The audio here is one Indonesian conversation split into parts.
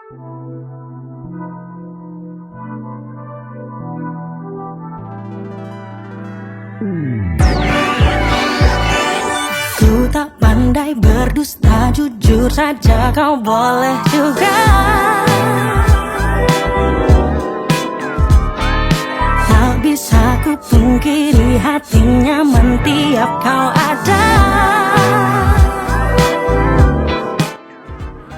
Ku tak pandai berdusta, jujur saja kau boleh juga. Tak bisa ku pungkiri hati nyaman tiap kau ada.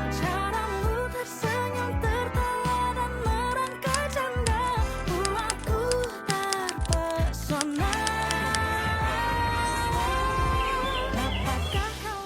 Caramu tersenyum, tertawa dan merangkai canda buatku terpesona. Dapatkah kau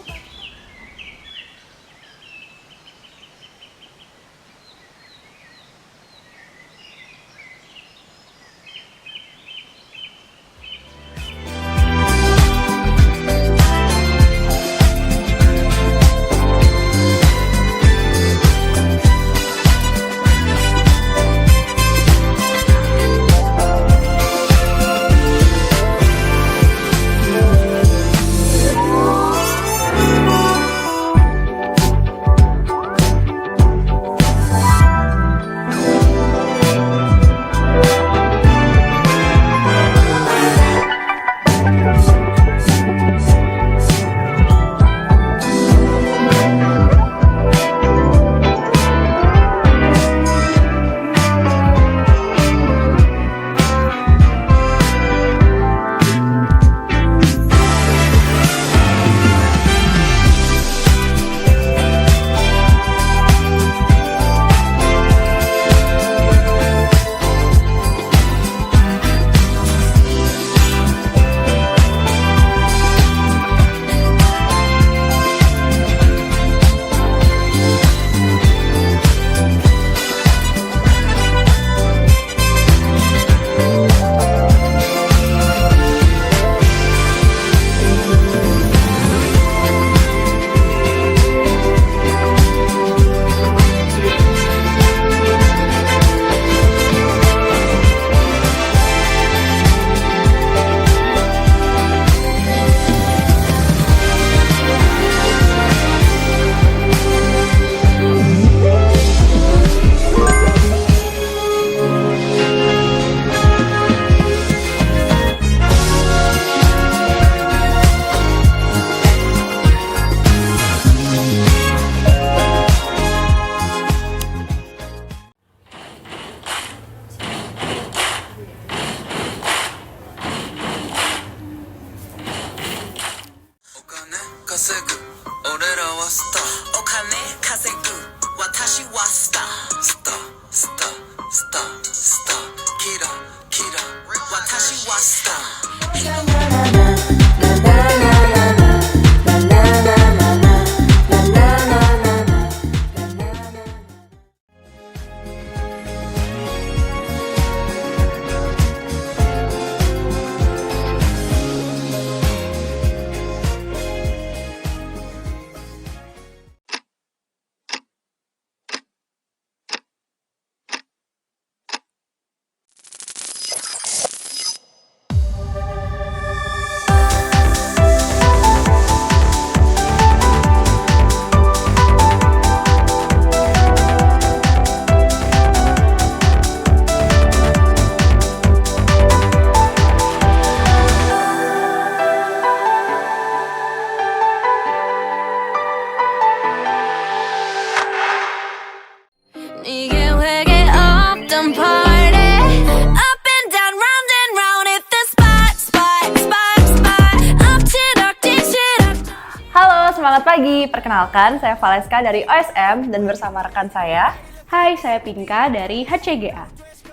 Semangat pagi, perkenalkan saya Valeska dari OSM dan bersama rekan saya. Hai, saya Pinka dari HCGA.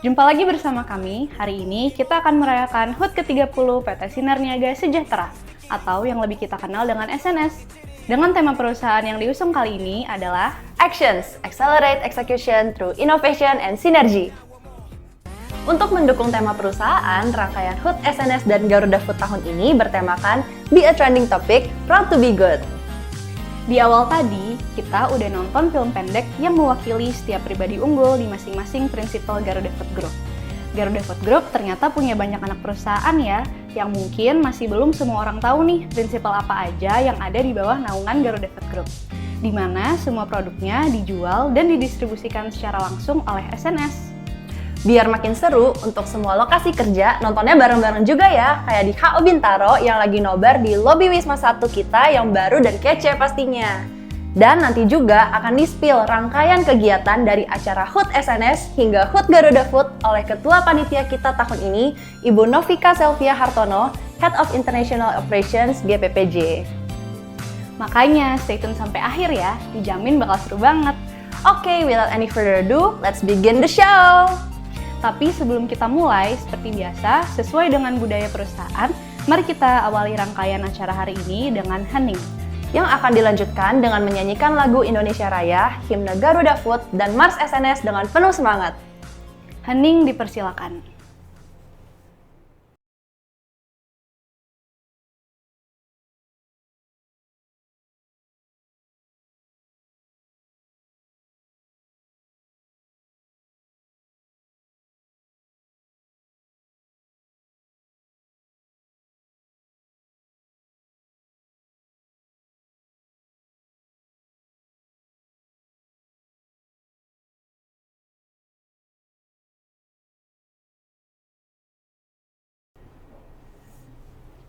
Jumpa lagi bersama kami. Hari ini kita akan merayakan HUT ke-30 PT Sinar Niaga Sejahtera atau yang lebih kita kenal dengan SNS. Dengan tema perusahaan yang diusung kali ini adalah Actions, Accelerate Execution Through Innovation and Synergy. Untuk mendukung tema perusahaan, rangkaian HUT SNS dan Garuda Food tahun ini bertemakan Be a Trending Topic, Proud to be Good. Di awal tadi, kita udah nonton film pendek yang mewakili setiap pribadi unggul di masing-masing prinsipal Garuda Food Group. Garuda Food Group ternyata punya banyak anak perusahaan ya, yang mungkin masih belum semua orang tahu nih prinsipal apa aja yang ada di bawah naungan Garuda Food Group. di mana semua produknya dijual dan didistribusikan secara langsung oleh SNS. Biar makin seru, untuk semua lokasi kerja, nontonnya bareng-bareng juga ya, kayak di HO Bintaro yang lagi nobar di lobi Wisma 1 kita yang baru dan kece pastinya. Dan nanti juga akan di-spill rangkaian kegiatan dari acara HUT SNS hingga HUT Garuda Food oleh Ketua Panitia kita tahun ini, Ibu Novika Selvia Hartono, Head of International Operations GPPJ. Makanya stay tune sampai akhir ya, dijamin bakal seru banget. Oke, without any further ado, let's begin the show! Tapi sebelum kita mulai, seperti biasa, sesuai dengan budaya perusahaan, mari kita awali rangkaian acara hari ini dengan hening, yang akan dilanjutkan dengan menyanyikan lagu Indonesia Raya, himne Garuda Food, dan Mars SNS dengan penuh semangat. Hening dipersilakan.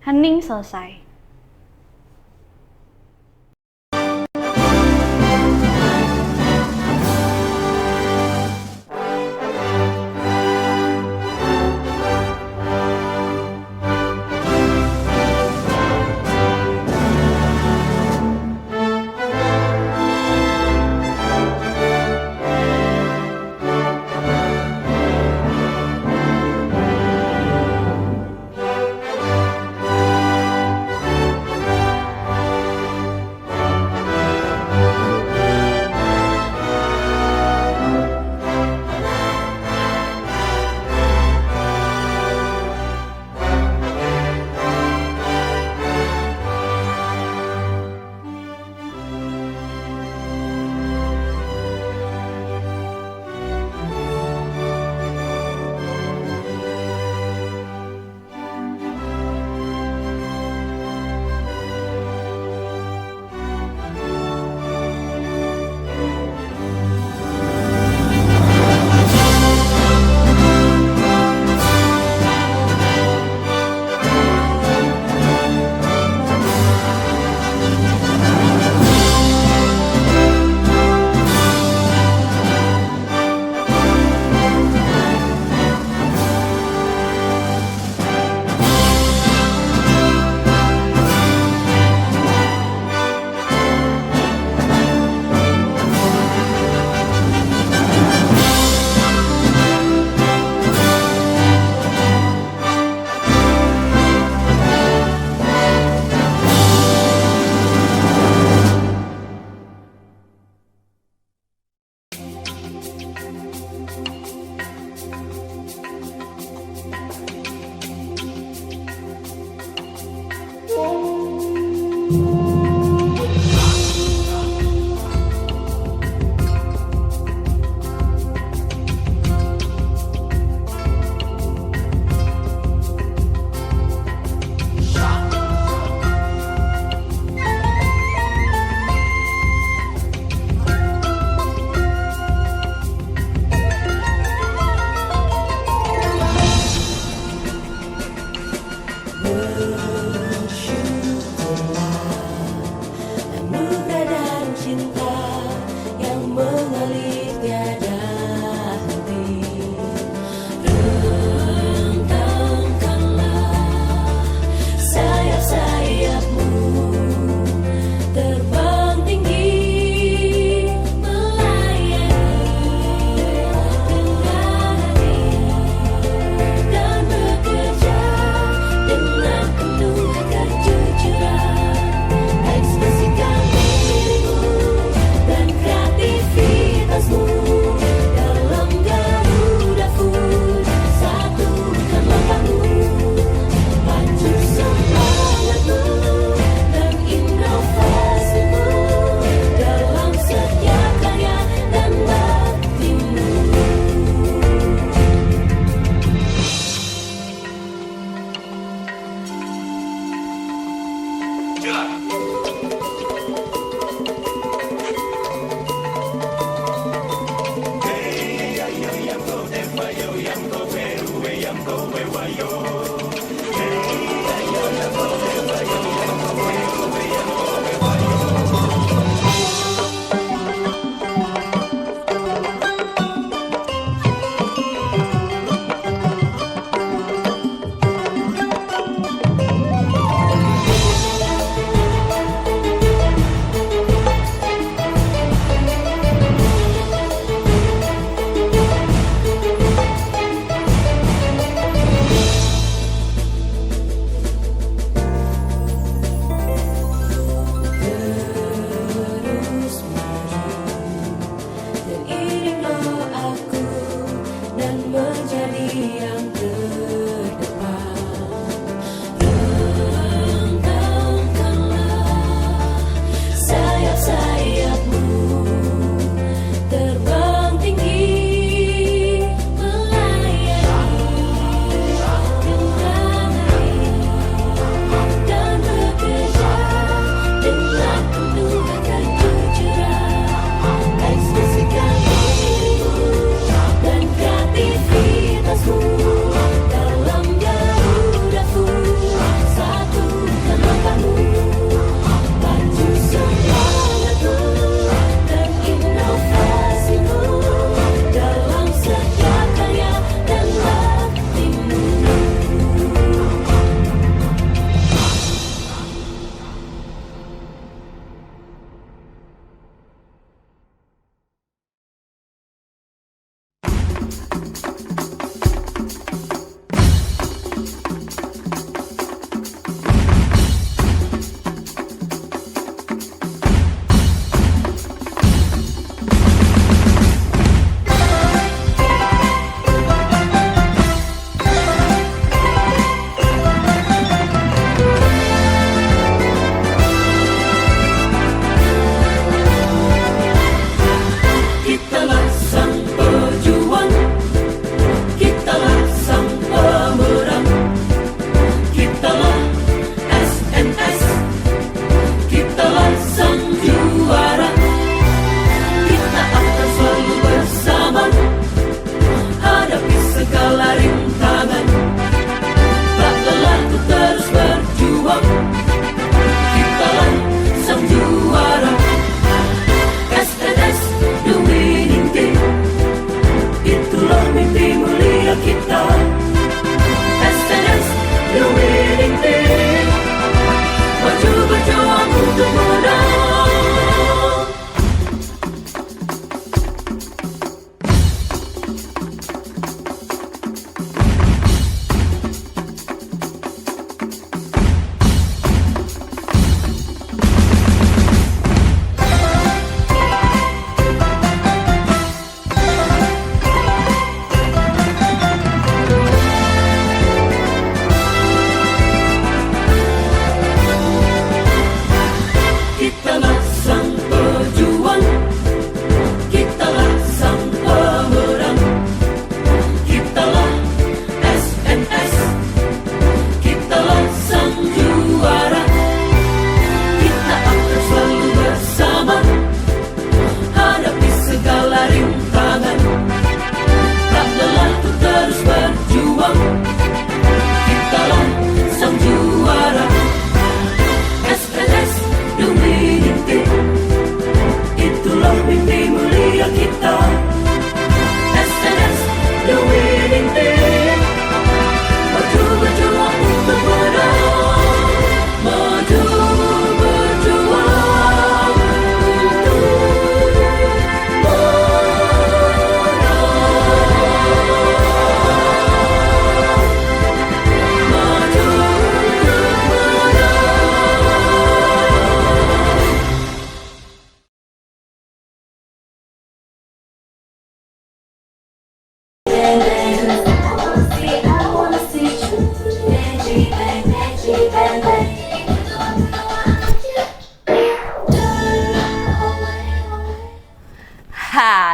Hening selesai.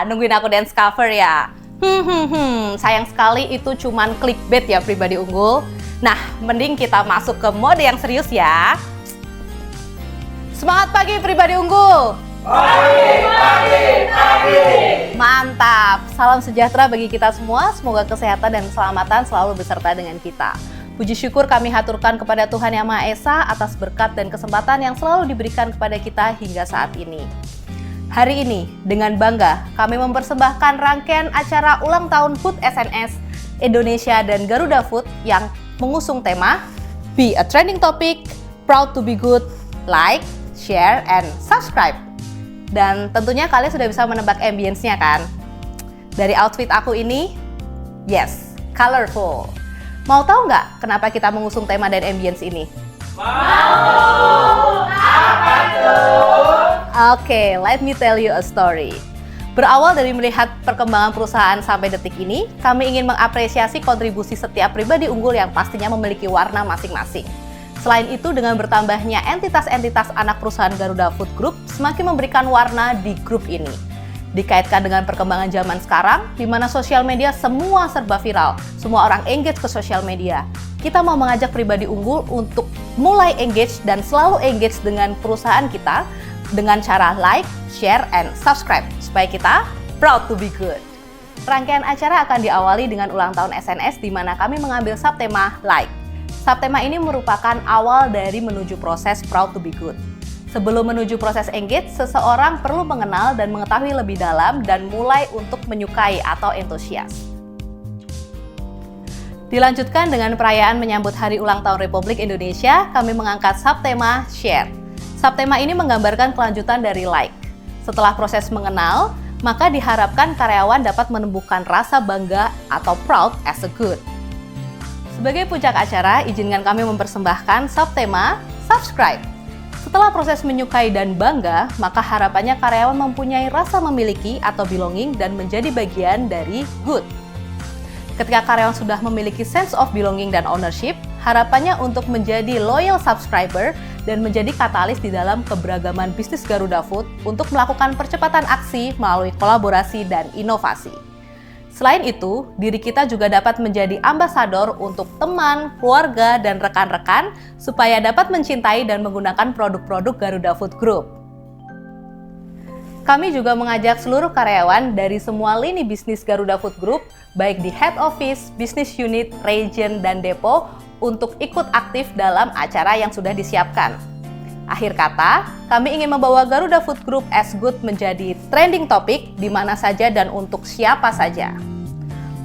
Nungguin aku dance cover ya? Sayang sekali itu cuman clickbait ya pribadi unggul. Nah, mending kita masuk ke mode yang serius ya. Semangat pagi pribadi unggul. Pagi. Mantap. Salam sejahtera bagi kita semua. Semoga kesehatan dan keselamatan selalu beserta dengan kita. Puji syukur kami haturkan kepada Tuhan Yang Maha Esa atas berkat dan kesempatan yang selalu diberikan kepada kita hingga saat ini. Hari ini, dengan bangga, kami mempersembahkan rangkaian acara ulang tahun HUT SNS Indonesia dan Garuda Food yang mengusung tema Be a Trending Topic, Proud to be Good, Like, Share, and Subscribe. Dan tentunya kalian sudah bisa menebak ambience-nya kan? Dari outfit aku ini, yes, colorful. Mau tahu nggak kenapa kita mengusung tema dan ambience ini? Mau! Apa tuh? Oke, let me tell you a story. Berawal dari melihat perkembangan perusahaan sampai detik ini, kami ingin mengapresiasi kontribusi setiap pribadi unggul yang pastinya memiliki warna masing-masing. Selain itu, dengan bertambahnya entitas-entitas anak perusahaan Garuda Food Group, semakin memberikan warna di grup ini. Dikaitkan dengan perkembangan zaman sekarang, di mana sosial media semua serba viral, semua orang engage ke sosial media. Kita mau mengajak pribadi unggul untuk mulai engage dan selalu engage dengan perusahaan kita dengan cara like, share, and subscribe supaya kita proud to be good. Rangkaian acara akan diawali dengan ulang tahun SNS di mana kami mengambil subtema like. Subtema ini merupakan awal dari menuju proses proud to be good. Sebelum menuju proses engage, seseorang perlu mengenal dan mengetahui lebih dalam dan mulai untuk menyukai atau antusias. Dilanjutkan dengan perayaan menyambut Hari Ulang Tahun Republik Indonesia, kami mengangkat subtema share. Subtema ini menggambarkan kelanjutan dari like. Setelah proses mengenal, maka diharapkan karyawan dapat menumbuhkan rasa bangga atau proud as a good. Sebagai puncak acara, izinkan kami mempersembahkan subtema subscribe. Setelah proses menyukai dan bangga, maka harapannya karyawan mempunyai rasa memiliki atau belonging dan menjadi bagian dari good. Ketika karyawan sudah memiliki sense of belonging dan ownership, harapannya untuk menjadi loyal subscriber dan menjadi katalis di dalam keberagaman bisnis Garuda Food untuk melakukan percepatan aksi melalui kolaborasi dan inovasi. Selain itu, diri kita juga dapat menjadi ambasador untuk teman, keluarga, dan rekan-rekan supaya dapat mencintai dan menggunakan produk-produk Garuda Food Group. Kami juga mengajak seluruh karyawan dari semua lini bisnis Garuda Food Group, baik di head office, business unit, region, dan depo, untuk ikut aktif dalam acara yang sudah disiapkan. Akhir kata, kami ingin membawa Garuda Food Group as good menjadi trending topic di mana saja dan untuk siapa saja.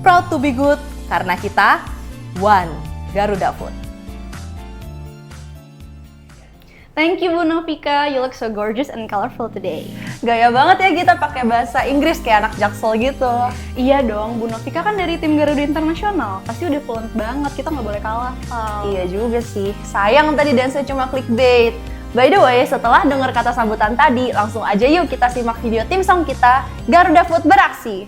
Proud to be good karena kita one Garuda Food. Thank you Bu Novika, you look so gorgeous and colorful today. Gaya banget ya kita pakai bahasa Inggris kayak anak Jaksel gitu. Iya dong, Bu Novika kan dari tim Garuda Internasional, pasti udah fluent banget, kita nggak boleh kalah. Iya juga sih, sayang tadi dance cuma clickbait. By the way, setelah dengar kata sambutan tadi, langsung aja yuk kita simak video tim song kita, Garuda Food Beraksi.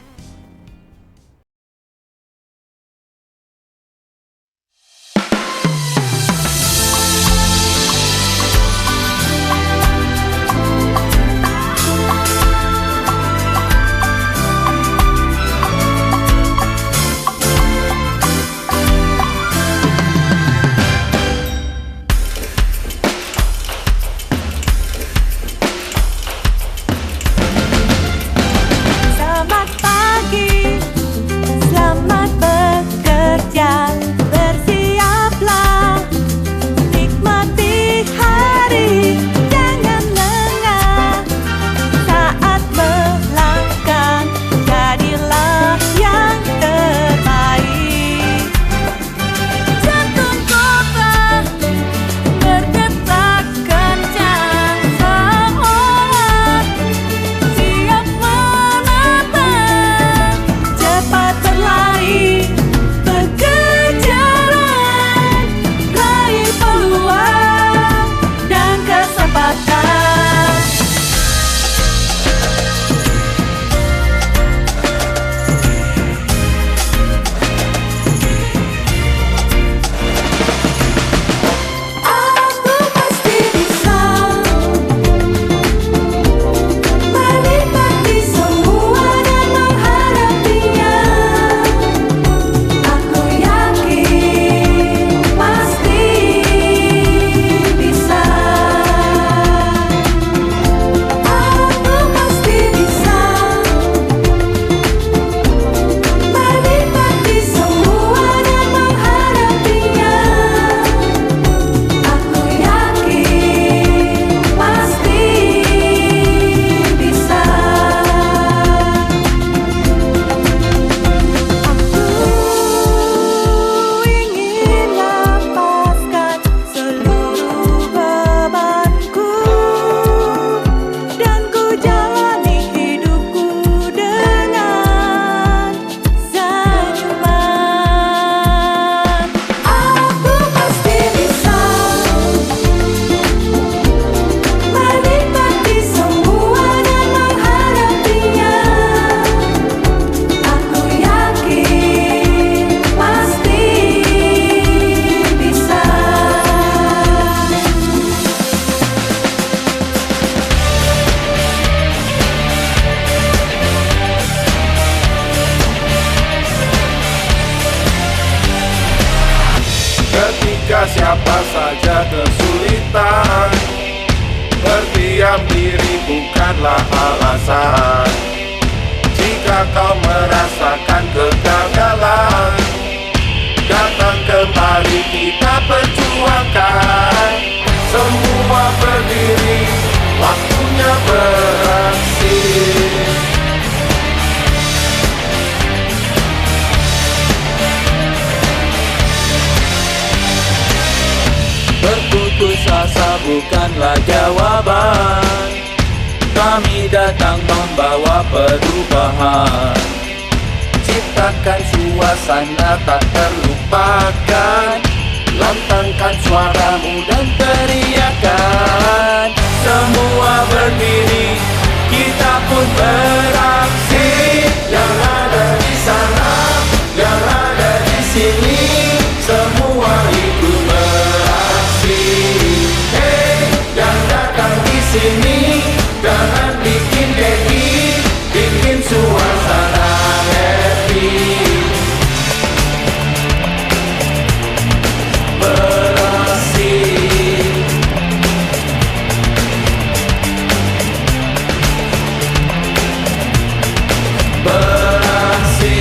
Selamat pagi siapa saja kesulitan. Berdiam diri bukanlah alasan. Jika kau merasakan kegagalan, datang kembali kita perjuangkan. Semua berdiri, waktunya beraksi. Berputus asa bukanlah jawaban. Kami datang membawa perubahan. Ciptakan suasana tak terlupakan. Lantangkan suaramu dan teriakan. Semua berdiri, kita pun beraksi. Yang ada di sana, yang ada di sini, semua ikut beraksi. Hey, yang datang di sini, jangan bikin happy, bikin suasana happy. Beraksi. Beraksi.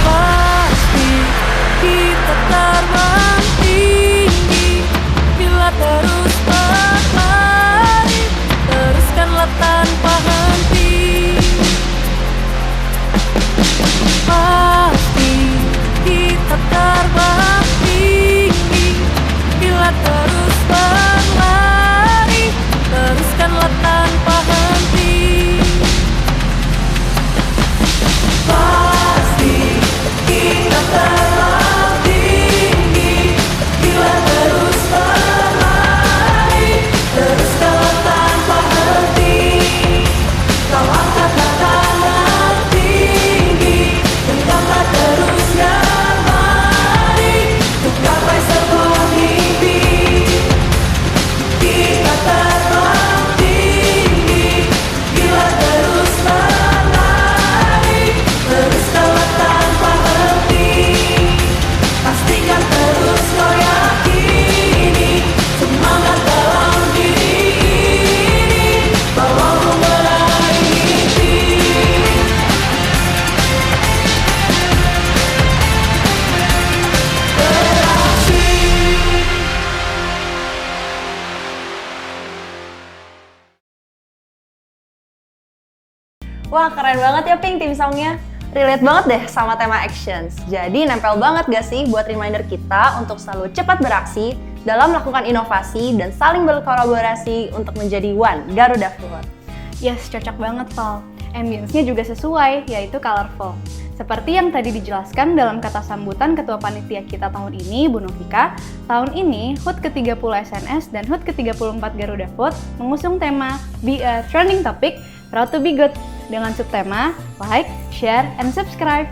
Pasti kita terbang tinggi bila terus berlari, teruskanlah tanpa henti. Pasti kita terbang tinggi bila terus berlari, teruskanlah tanpa henti. Pasti kita terbang tinggi bila terus berlari, teruskanlah tanpa henti. Kau angkatlah tangan tinggi, genggamlah terusnya mari, untuk capai sebuah mimpi. Kita terbang tinggi bila terus berlari, teruskanlah tanpa henti. Pastikan terus kau yakini semangat dalam diri ini, bawamu meraih mimpi. Beraksi. Wah, keren banget ya Pink tim songnya. Relate banget deh sama tema actions. Jadi nempel banget gak sih buat reminder kita untuk selalu cepat beraksi dalam melakukan inovasi dan saling berkolaborasi untuk menjadi One Garuda Food. Yes, cocok banget, Paul. Ambience-nya juga sesuai, yaitu colorful. Seperti yang tadi dijelaskan dalam kata sambutan Ketua Panitia kita tahun ini, Bu Novika, tahun ini HUT ke-30 SNS dan HUT ke-34 Garuda Food mengusung tema Be a Trending Topic, Proud to be Good, dengan subtema like, share, and subscribe.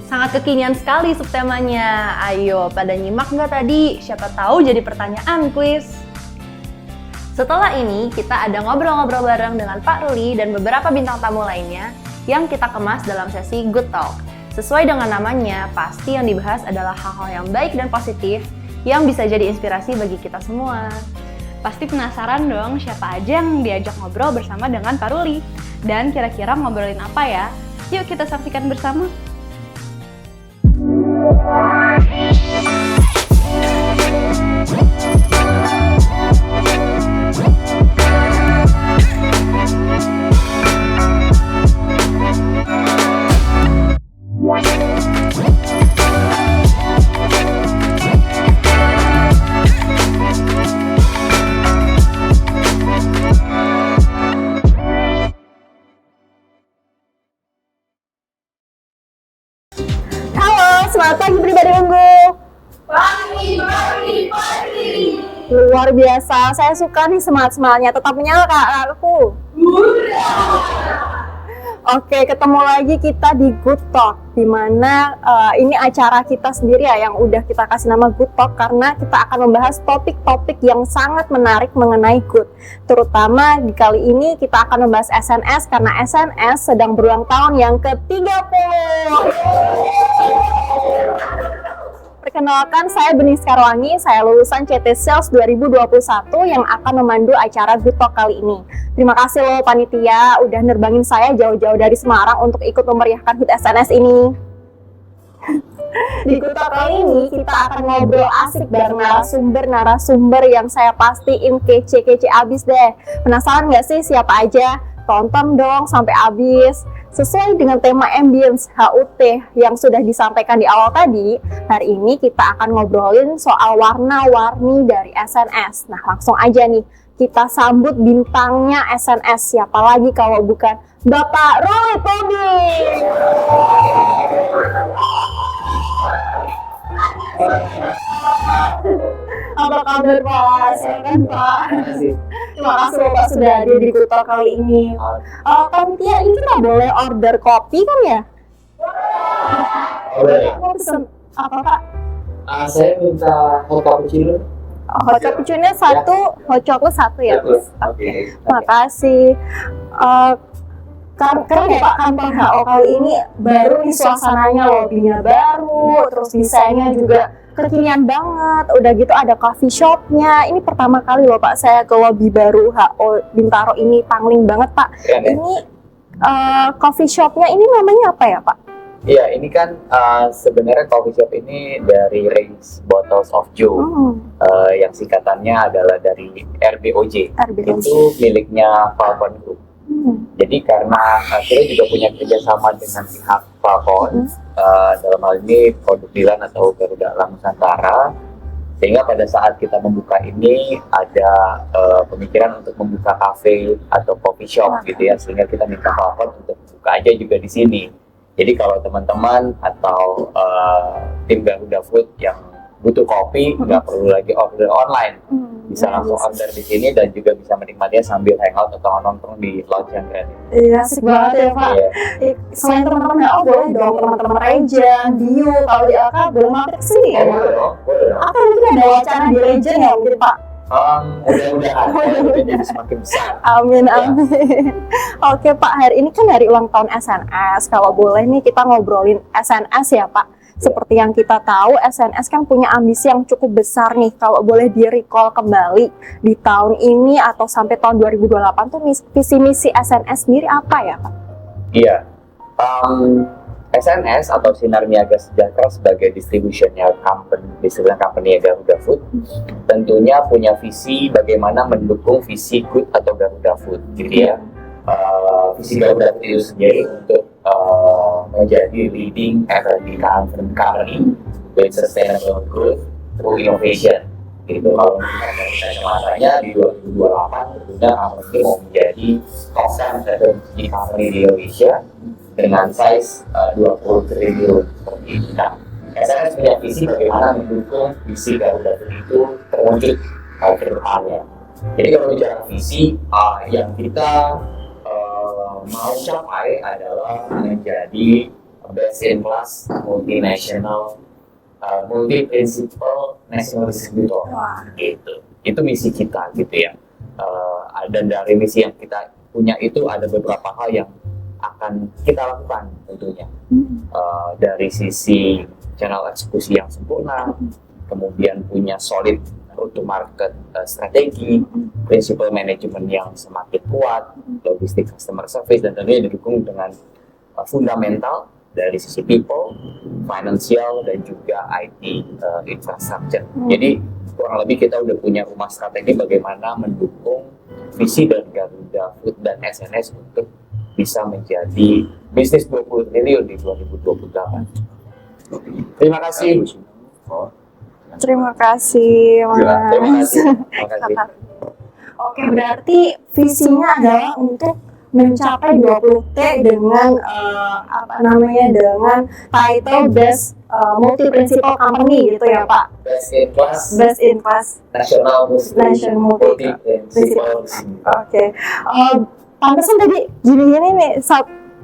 Sangat kekinian sekali subtemanya. Ayo, pada nyimak nggak tadi? Siapa tahu jadi pertanyaan kuis. Setelah ini, kita ada ngobrol-ngobrol bareng dengan Pak Ruli dan beberapa bintang tamu lainnya yang kita kemas dalam sesi Good Talk. Sesuai dengan namanya, pasti yang dibahas adalah hal-hal yang baik dan positif yang bisa jadi inspirasi bagi kita semua. Pasti penasaran dong siapa aja yang diajak ngobrol bersama dengan Pak Ruli. Dan kira-kira ngobrolin apa ya? Yuk kita saksikan bersama. Selamat pagi pribadi ungu. Pagi. Luar biasa, saya suka nih semangat-semangatnya. Tetap menyala kak aku. Oke, ketemu lagi kita di Good Talk, di mana ini acara kita sendiri ya yang udah kita kasih nama Good Talk karena kita akan membahas topik-topik yang sangat menarik mengenai good. Terutama di kali ini kita akan membahas SNS karena SNS sedang berulang tahun yang ke-30. Perkenalkan, saya Bening Skarwangi, saya lulusan CT Sales 2021 yang akan memandu acara Good Talk kali ini. Terima kasih loh panitia udah nerbangin saya jauh-jauh dari Semarang untuk ikut memeriahkan HUT SNS ini. Di Good Talk kali ini kita akan ngobrol asik bareng narasumber yang saya pastiin kece-kece abis deh. Penasaran nggak sih siapa aja? Tonton dong sampai habis. Sesuai dengan tema ambience HUT yang sudah disampaikan di awal tadi, hari ini kita akan ngobrolin soal warna-warni dari SNS. Nah, langsung aja nih, kita sambut bintangnya SNS. Siapa lagi kalau bukan Bapak Roy Tobing. Apa kabar Pak? Silakan Pak. Terima kasih Bapak sudah hadir di Good Talk kali ini. Panitia ini kita boleh order kopi kan ya? Boleh. Mau pesen apa Pak? Saya minta hot cappuccino. Hot cappuccino satu, hot chocolate satu ya? Oke. Makasih. Keren ya Pak, kantor HO kali ini baru nih suasananya, lobbynya baru, terus desainnya juga kekinian banget. Udah gitu ada coffee shopnya. Ini pertama kali loh Pak saya ke lobby baru HO Bintaro ini, pangling banget Pak. Keren, ya? Ini coffee shopnya ini namanya apa ya Pak? Iya, ini kan sebenarnya coffee shop ini dari range Bottles of Joe, yang singkatannya adalah dari RBOJ. RBOJ. Itu miliknya Falcon Group. Jadi karena kita juga punya kerjasama dengan pihak Falcon, dalam hal ini produk Dilan atau Garuda Elang Nusantara, sehingga pada saat kita membuka ini ada pemikiran untuk membuka cafe atau coffee shop gitu ya, sehingga kita minta Falcon untuk buka aja juga di sini. Jadi kalau teman-teman atau tim Garuda Food yang butuh kopi, nggak perlu lagi order online, bisa langsung order di sini dan juga bisa menikmatinya sambil hangout atau nongkrong di lounge yang keren. Iya, asik banget ya Pak. Iya. Selain teman-teman HO, boleh dong teman-teman Rejen, Dio, kalau di LK boleh mampir ke sini ya? Boleh dong, boleh dong. Apa mungkin ada wacana di Rejen ya mungkin Pak? Mudah-mudahan jadi semakin besar. Amin, amin. Oke Pak, hari ini kan hari ulang tahun SNS. Kalau boleh nih kita ngobrolin SNS ya Pak. Seperti yang kita tahu, SNS kan punya ambisi yang cukup besar nih. Kalau boleh di-recall kembali di tahun ini atau sampai tahun 2028 tuh visi misi SNS sendiri apa ya Pak? Iya, SNS atau Sinar Niaga Sejahtera sebagai distribution company Garuda Food tentunya punya visi bagaimana mendukung visi good atau Garuda Food, gitu ya. Visi Garuda Food itu sendiri untuk menjadi leading F&B company with sustainable growth through innovation. Gitu, kalau misalnya masanya di 2028 tentunya company mau menjadi top 10 FMCG company di Indonesia dengan size 20 triliun seperti itu. Nah, SNS punya visi bagaimana mendukung visi Garuda itu terwujud ke depannya. Jadi kalau bicara visi, yang kita mau capai adalah menjadi best in class multinational multi-principal national distributor gitu. Itu misi kita gitu ya. Dan dari misi yang kita punya itu ada beberapa hal yang akan kita lakukan tentunya. Dari sisi channel eksekusi yang sempurna, kemudian punya solid route to market strategi, principal management yang semakin kuat, logistik customer service, dan tentunya didukung dengan fundamental dari sisi people, financial, dan juga IT infrastructure. Jadi kurang lebih kita udah punya rumah strategi bagaimana mendukung visi dari Garuda Food dan SNS untuk bisa menjadi bisnis 20 triliun di 2028. Terima kasih. Terima kasih Mas. Terima kasih. Oke, berarti visinya adalah untuk mencapai 20T dengan dengan title Best Multi-Principal Company gitu ya Pak. Best in Class National Multi-Principal. Oke. Pantesan tadi gini-gini nih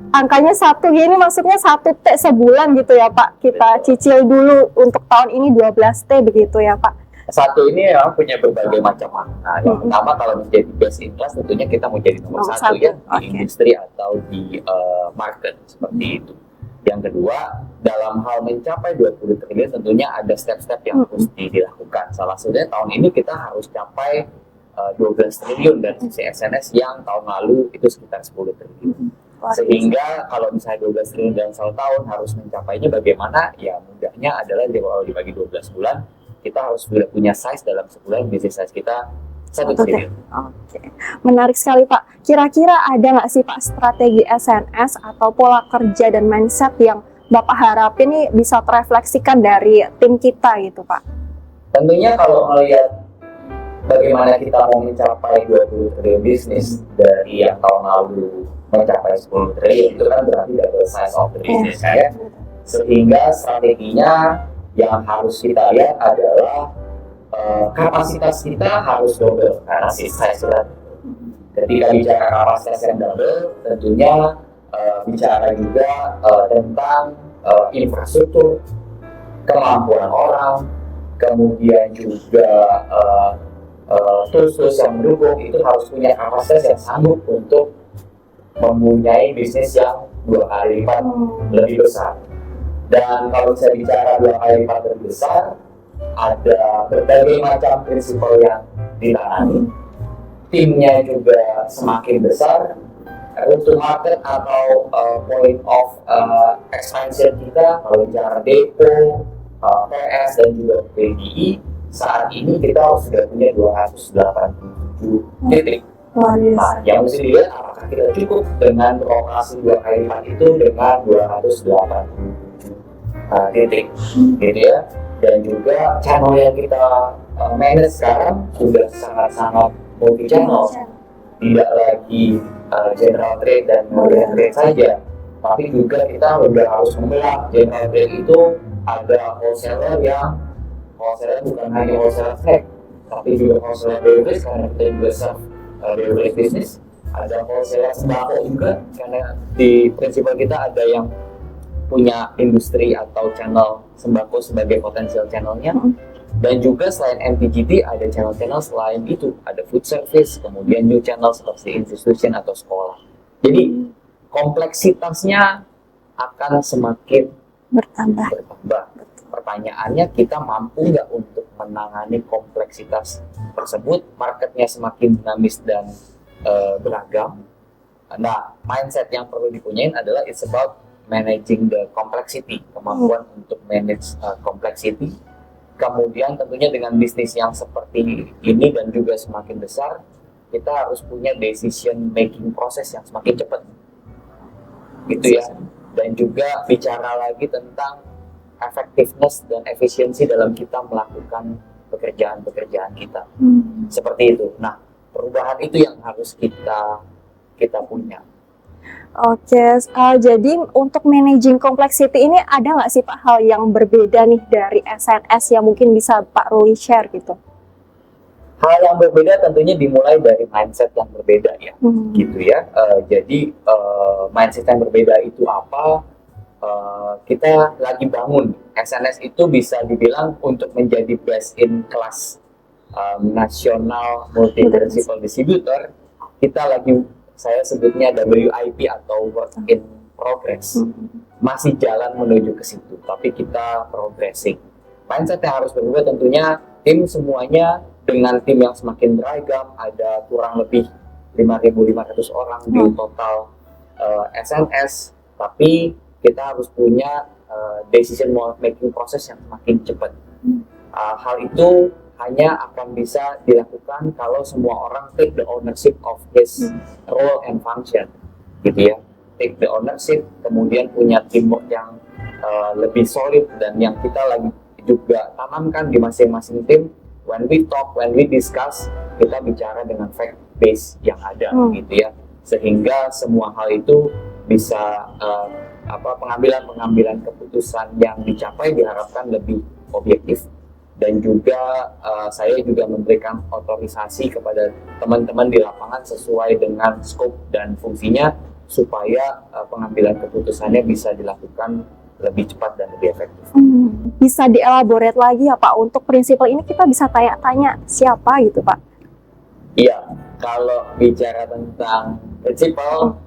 angkanya satu gini, maksudnya 1T sebulan gitu ya Pak. Kita cicil dulu untuk tahun ini 12T begitu ya Pak. Satu ini memang punya berbagai macam makna. Yang pertama, kalau menjadi best in class tentunya kita mau jadi nomor Nomor satu satu, ya di oke. industri atau di market seperti itu. Yang kedua, dalam hal mencapai 20 triliun tentunya ada step-step yang mesti dilakukan. Salah satunya tahun ini kita harus capai 12 triliun dari sisi SNS yang tahun lalu itu sekitar 10 triliun. Sehingga kalau misalnya 12 triliun dalam 1 tahun harus mencapainya bagaimana? Ya mudahnya adalah kalau dibagi 12 bulan, kita harus sudah punya size dalam sebulan, bisnis size kita 1 triliun. Oke, menarik sekali Pak. Kira-kira ada nggak sih Pak strategi SNS atau pola kerja dan mindset yang Bapak harapin nih bisa terefleksikan dari tim kita gitu Pak? Tentunya kalau melihat bagaimana kita mau mencapai 20 triliun bisnis dari yang tahun lalu mencapai 10 triliun, itu kan berarti double size of the business kan ya. Sehingga strateginya yang harus kita lihat adalah kapasitas kita harus double karena size kita. Ketika bicara kapasitas yang double, tentunya bicara juga tentang infrastruktur, kemampuan orang, kemudian juga tools-tools yang mendukung. Itu harus punya kapasitas yang sanggup untuk mempunyai bisnis yang 2 kali lipat lebih besar. Dan kalau saya bicara 2 kali lipat lebih besar, ada berbagai macam prinsipal yang ditangani. Timnya juga semakin besar. Untuk market atau point of expansion kita, kalau bicara depo, PS dan juga PDI, saat ini kita sudah punya 287 titik. Nah, yang mesti dilihat apakah kita cukup dengan beroperasi 2 kali lipat itu dengan 287 titik, gitu ya. Dan juga channel yang kita manage sekarang sudah sangat-sangat multi channel, tidak lagi general trade dan modern trade saja, tapi juga kita sudah harus membelah. General trade itu ada wholesaler yang wholesaler bukan hanya wholesaler tech, tapi juga wholesaler beverage karena kita juga serve beverage business. Ada wholesaler sembako juga karena di prinsipal kita ada yang punya industri atau channel sembako sebagai potensial channelnya. Dan juga selain MPGT ada channel-channel selain itu, ada food service, kemudian new channel seperti institution atau sekolah. Jadi kompleksitasnya akan semakin Bertambah. Pertanyaannya, kita mampu nggak untuk menangani kompleksitas tersebut? Marketnya semakin dinamis dan beragam. Nah, mindset yang perlu dipunyain adalah it's about managing the complexity, kemampuan untuk manage complexity. Kemudian tentunya dengan bisnis yang seperti ini dan juga semakin besar, kita harus punya decision making proses yang semakin cepat, gitu ya. Dan juga bicara lagi tentang effectiveness dan efisiensi dalam kita melakukan pekerjaan-pekerjaan kita, seperti itu. Nah, perubahan itu yang harus kita punya. Oke, jadi untuk managing complexity ini ada nggak sih Pak hal yang berbeda nih dari SNS yang mungkin bisa Pak Ruli share gitu? Hal yang berbeda tentunya dimulai dari mindset yang berbeda ya, gitu ya. Jadi mindset yang berbeda itu apa? Kita lagi bangun SNS itu bisa dibilang untuk menjadi best in class nasional multi principal distributor. Kita lagi, saya sebutnya WIP atau work in progress. Masih jalan menuju ke situ, tapi kita progressing. Mindset yang harus berubah tentunya tim semuanya dengan tim yang semakin beragam, ada kurang lebih 5.500 orang di total SNS, tapi kita harus punya decision making proses yang semakin cepat. Hal itu hanya akan bisa dilakukan kalau semua orang take the ownership of his role and function, gitu ya. Take the ownership, kemudian punya teamwork yang lebih solid dan yang kita lagi juga tanamkan di masing-masing tim. When we talk, when we discuss, kita bicara dengan fact base yang ada, gitu ya. Sehingga semua hal itu bisa pengambilan keputusan yang dicapai diharapkan lebih objektif. Dan juga saya juga memberikan otorisasi kepada teman-teman di lapangan sesuai dengan scope dan fungsinya, supaya pengambilan keputusannya bisa dilakukan lebih cepat dan lebih efektif. Bisa dielaborate lagi ya Pak, untuk prinsipal ini kita bisa tanya-tanya siapa gitu Pak? Iya, kalau bicara tentang prinsipal,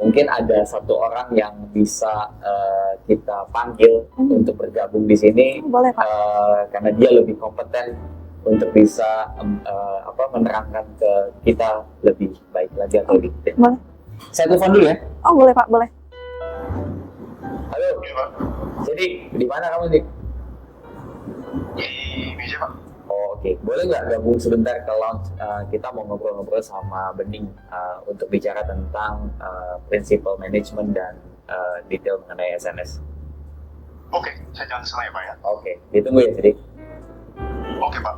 mungkin ada satu orang yang bisa kita panggil untuk bergabung di sini, Boleh Pak. karena dia lebih kompeten untuk bisa menerangkan ke kita lebih baik lagi atau lebih detail. Boleh. Saya telepon dulu ya. Oh boleh Pak, boleh. Halo. Jadi di mana kamu Dik? Di meja Pak. Oh, oke. Boleh nggak gabung sebentar ke lounge? Kita mau ngobrol-ngobrol sama Bening untuk bicara tentang principal management dan detail mengenai SNS. Oke, saya jalan ke sana ya Pak ya. Oke, ditunggu ya Dik. Oke Pak.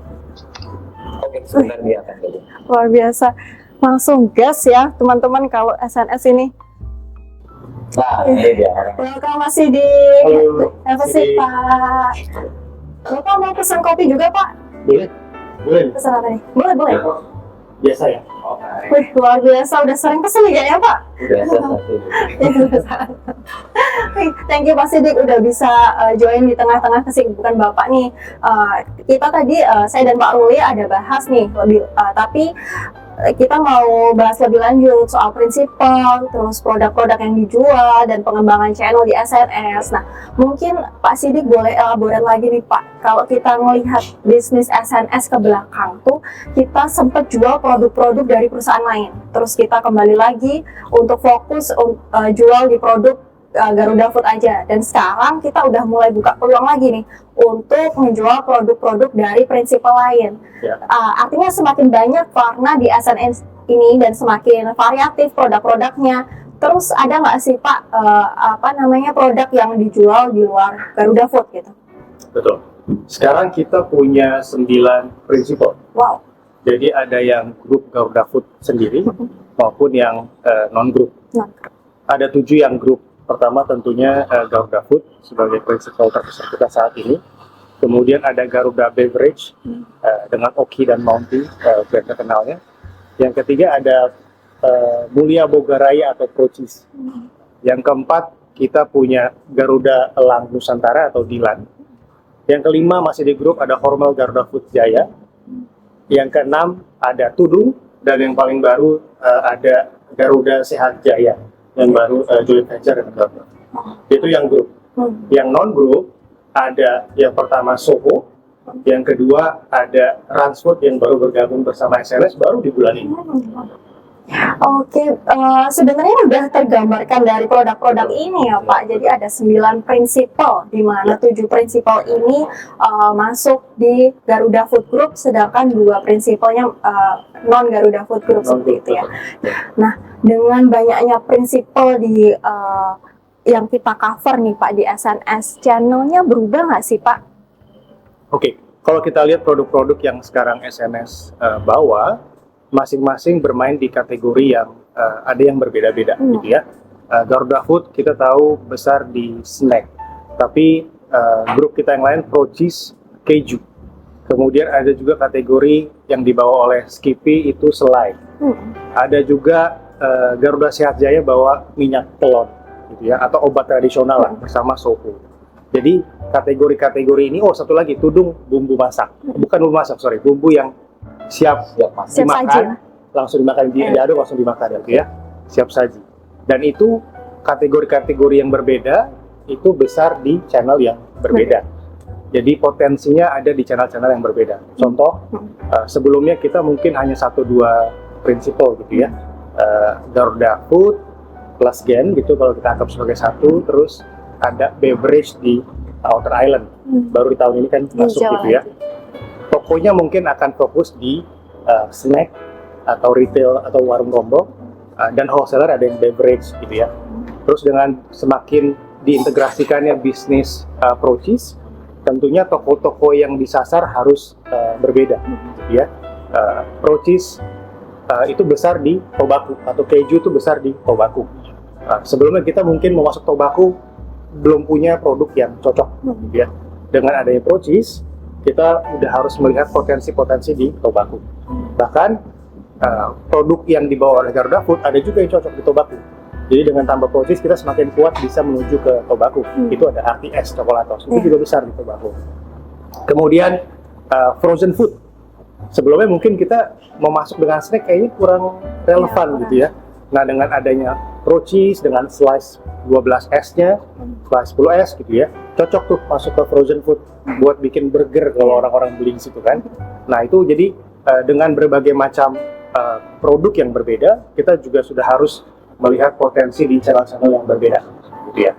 Oke, sebentar dia akan gabung. Luar biasa. Langsung gas ya teman-teman kalau SNS ini. Nah, ini dia orang. Welcome Mas Sidik. Halo, Apa sih Sidik. Pak? Bapak mau pesan kopi juga Pak? Boleh? Boleh. Pesan apa nih? Boleh, boleh. Biasa ya? Oke. Wih, luar biasa. Udah sering pesen nih kayaknya Pak? Biasa satu. Thank you Pak Sidik udah bisa join di tengah-tengah kesibukan Bapak nih. Kita tadi saya dan Pak Ruli ada bahas nih lebih tapi kita mau bahas lebih lanjut soal prinsipal, terus produk-produk yang dijual dan pengembangan channel di SNS. Nah, mungkin Pak Sidik boleh elaborate lagi nih Pak. Kalau kita melihat bisnis SNS ke belakang tuh, kita sempat jual produk-produk dari perusahaan lain. Terus kita kembali lagi untuk fokus jual di produk Garuda Food aja. Dan sekarang kita udah mulai buka peluang lagi nih untuk menjual produk-produk dari prinsipal lain. Ya. Artinya semakin banyak warna di SNS ini dan semakin variatif produk-produknya. Terus ada nggak sih Pak produk yang dijual di luar Garuda Food gitu? Betul. Sekarang kita punya 9 prinsipal. Wow. Jadi ada yang grup Garuda Food sendiri maupun yang non-grup. Ada 7 yang grup. Pertama tentunya Garuda Food sebagai prinsipal terbesar kita saat ini. Kemudian ada Garuda Beverage dengan Oki dan Mounty brand terkenalnya. Yang ketiga ada Mulia Bogaraya atau Procis. Yang keempat kita punya Garuda Elang Nusantara atau Dilan. Yang kelima masih di grup ada Hormel Garuda Food Jaya. Yang keenam ada Tudung dan yang paling baru ada Garuda Sehat Jaya yang baru joint venture dengan Garuda. Itu yang grup. Yang non grup ada yang pertama Soho, yang kedua ada Ransfood yang baru bergabung bersama SNS baru di bulan ini. Oke, sebenarnya udah tergambarkan dari produk-produk ini ya Pak. Jadi ada 9 prinsipal, di mana 7 prinsipal ini masuk di Garuda Food Group, sedangkan 2 prinsipalnya non Garuda Food Group seperti itu ya. Nah, dengan banyaknya prinsipal di yang kita cover nih Pak di SNS, channelnya berubah nggak sih Pak? Oke, kalau kita lihat produk-produk yang sekarang SNS bawa, masing-masing bermain di kategori yang ada yang berbeda-beda gitu ya. Garuda Food kita tahu besar di snack, tapi grup kita yang lain Procis, keju. Kemudian ada juga kategori yang dibawa oleh Skippy itu selai. Ada juga Garuda Sehat Jaya bawa minyak telon gitu ya, atau obat tradisional lah bersama Sohu. Jadi kategori-kategori ini, satu lagi Tudung bumbu masak, bukan bumbu masak, bumbu yang siap dimakan, langsung dimakan, diaduk langsung dimakan gitu ya, siap saji. Dan itu kategori-kategori yang berbeda itu besar di channel yang berbeda. Jadi potensinya ada di channel-channel yang berbeda. Contoh, sebelumnya kita mungkin hanya 1-2 prinsipal gitu ya, Garuda Food plus Gen gitu kalau kita anggap sebagai satu, terus ada beverage di Outer Island, baru di tahun ini kan masuk gitu ya. Tokonya mungkin akan fokus di snack atau retail atau warung rombong, dan wholesaler ada yang beverage gitu ya. Terus dengan semakin diintegrasikannya bisnis Procis, tentunya toko-toko yang disasar harus berbeda gitu ya. Procis itu besar di tobacco atau keju itu besar di tobacco. Sebelumnya kita mungkin mau masuk tobacco belum punya produk yang cocok gitu ya. Dengan adanya Procis, kita udah harus melihat potensi-potensi di tobacco. Bahkan produk yang dibawa oleh Garuda Food ada juga yang cocok di tobacco. Jadi dengan tambah protein kita semakin kuat bisa menuju ke tobacco. Itu ada RTS coklatos, itu juga besar di tobacco. Kemudian frozen food. Sebelumnya mungkin kita mau masuk dengan snack kayaknya kurang relevan gitu ya. Nah dengan adanya raw cheese dengan slice 12S-nya, slice 10S gitu ya, cocok tuh masuk ke frozen food buat bikin burger kalau orang-orang beli di situ kan. Nah itu jadi dengan berbagai macam produk yang berbeda, kita juga sudah harus melihat potensi di channel-channel yang berbeda gitu ya.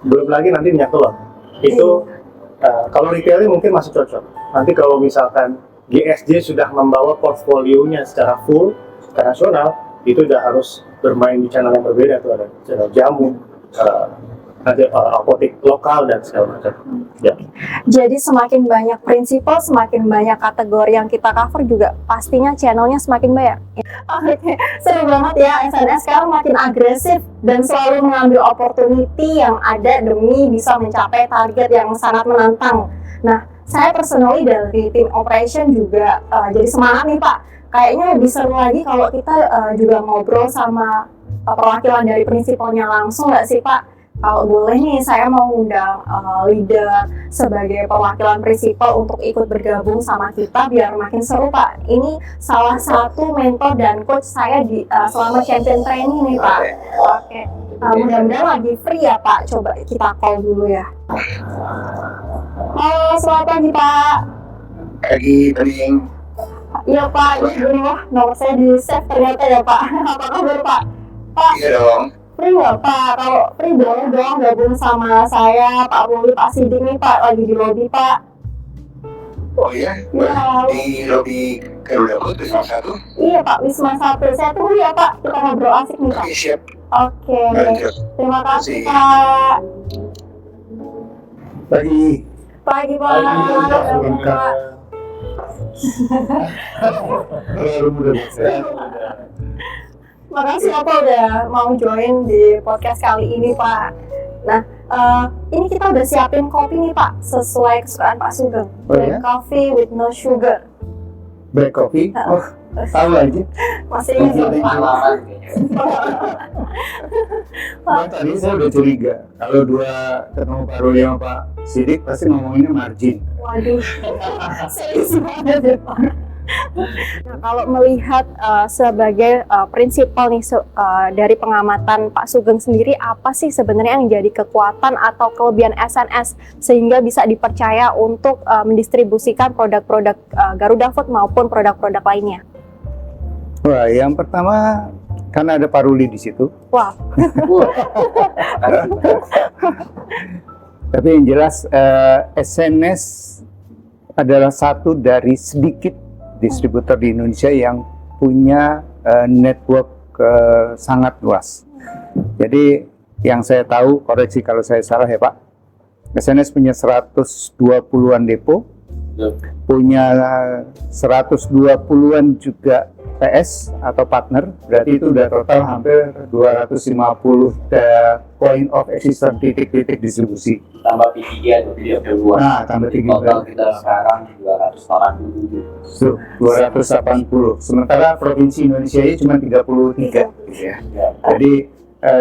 Belum lagi nanti minyak telur. Itu kalau retailnya mungkin masih cocok. Nanti kalau misalkan GSJ sudah membawa portfolionya secara full, secara nasional, itu udah harus bermain di channel yang berbeda tuh, ada channel jamu, ada apotek lokal dan segala macam. Ya. Jadi semakin banyak prinsipal, semakin banyak kategori yang kita cover juga pastinya channelnya semakin banyak. Oke, seru banget ya, SNS sekarang makin agresif dan selalu mengambil opportunity yang ada demi bisa mencapai target yang sangat menantang. Nah, saya personally dari tim operation juga jadi semangat nih Pak. Kayaknya lebih seru lagi kalau kita juga ngobrol sama perwakilan dari prinsipalnya langsung nggak sih Pak? Kalau boleh nih, saya mau undang leader sebagai perwakilan prinsipal untuk ikut bergabung sama kita biar makin seru Pak. Ini salah satu mentor dan coach saya di selama champion training nih Pak. Oke. Mudah-mudahan lagi free ya Pak. Coba kita call dulu ya. Halo, selamat pagi Pak. Pagi, Bening. Iya Pak, ini wah nomor saya di save ternyata ya Pak. Apa kabar Pak? Pak, Iya dong. free nggak Pak? Kalau free boleh dong gabung sama saya, Pak Boli, Pak Sidik nih Pak, lagi di lobby Pak. Oh iya? Iya. Di lobby Garuda Food, Wisma 1. Iya Pak, Wisma 1. Saya tunggu ya Pak, kita ngobrol asik nih Pak. Oke, siap. Oke, Lanjut. terima kasih Terima Pak. Pagi. Pagi Pak. Pagi, Pak. Makasih ya Pak udah mau join di podcast kali ini Pak. Nah, ini kita udah siapin kopi nih Pak, sesuai kesukaan Pak Sugeng. Black coffee with no sugar. Black coffee? Oh, tahu aja. Masih ingat ya Pak? Tadi saya udah curiga kalau dua ketemu Pak Ruli sama Pak Sidik pasti ngomonginnya margin. Waduh, serius banget ya Pak. Nah, kalau melihat sebagai prinsipal nih dari pengamatan Pak Sugeng sendiri, apa sih sebenarnya yang jadi kekuatan atau kelebihan SNS sehingga bisa dipercaya untuk mendistribusikan produk-produk Garuda Food maupun produk-produk lainnya? Wah, yang pertama karena ada Pak Ruli di situ. Wah. Tapi yang jelas SNS adalah satu dari sedikit distributor di Indonesia yang punya network sangat luas. Jadi yang saya tahu, koreksi kalau saya salah ya Pak, SNS punya 120-an depo, punya 120-an juga PS atau partner, berarti itu udah total hampir 250 point of existence, titik-titik distribusi. Tambah P3 atau video kedua. Nah, tambah 3 Total kita sekarang 280. Sementara provinsi Indonesia ini cuma 33 gitu ya. Jadi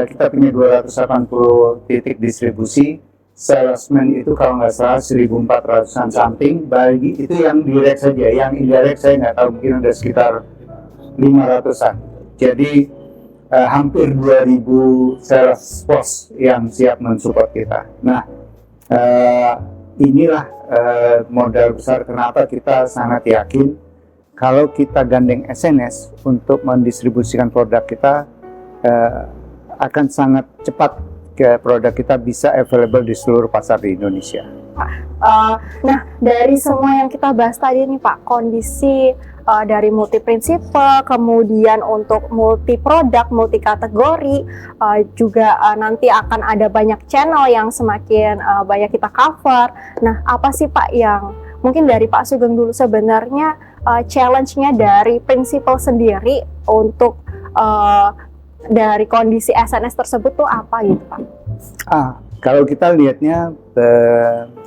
kita punya 280 titik distribusi. Salesman itu kalau nggak salah 1.400-an something, bagi itu yang direct saja, yang indirect saya nggak tahu, mungkin ada sekitar 500-an. Jadi hampir 2.000 sales force yang siap mensupport kita. Nah, inilah modal besar kenapa kita sangat yakin kalau kita gandeng SNS untuk mendistribusikan produk kita akan sangat cepat ke produk kita bisa available di seluruh pasar di Indonesia. Nah, dari semua yang kita bahas tadi nih Pak, kondisi dari multi prinsipal, kemudian untuk multi produk, multi kategori, juga nanti akan ada banyak channel yang semakin banyak kita cover. Nah, apa sih Pak yang mungkin dari Pak Sugeng dulu sebenarnya challenge-nya dari prinsipal sendiri untuk dari kondisi SNS tersebut tuh apa gitu Pak? Kalau kita lihatnya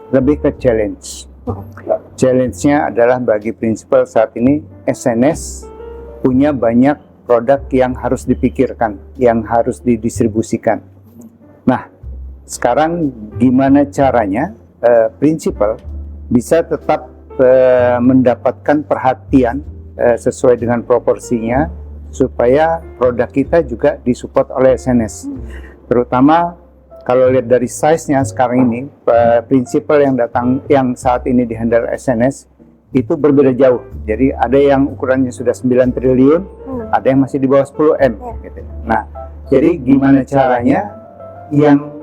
lebih ke challenge. Challenge-nya adalah bagi prinsipal saat ini SNS punya banyak produk yang harus dipikirkan, yang harus didistribusikan. Nah, sekarang gimana caranya prinsipal bisa tetap mendapatkan perhatian sesuai dengan proporsinya supaya produk kita juga disupport oleh SNS. Terutama kalau lihat dari size-nya sekarang ini, prinsipal yang saat ini dihandle SNS itu berbeda jauh. Jadi ada yang ukurannya sudah 9 triliun, ada yang masih di bawah 10 M. Gitu. Nah, jadi gimana caranya yang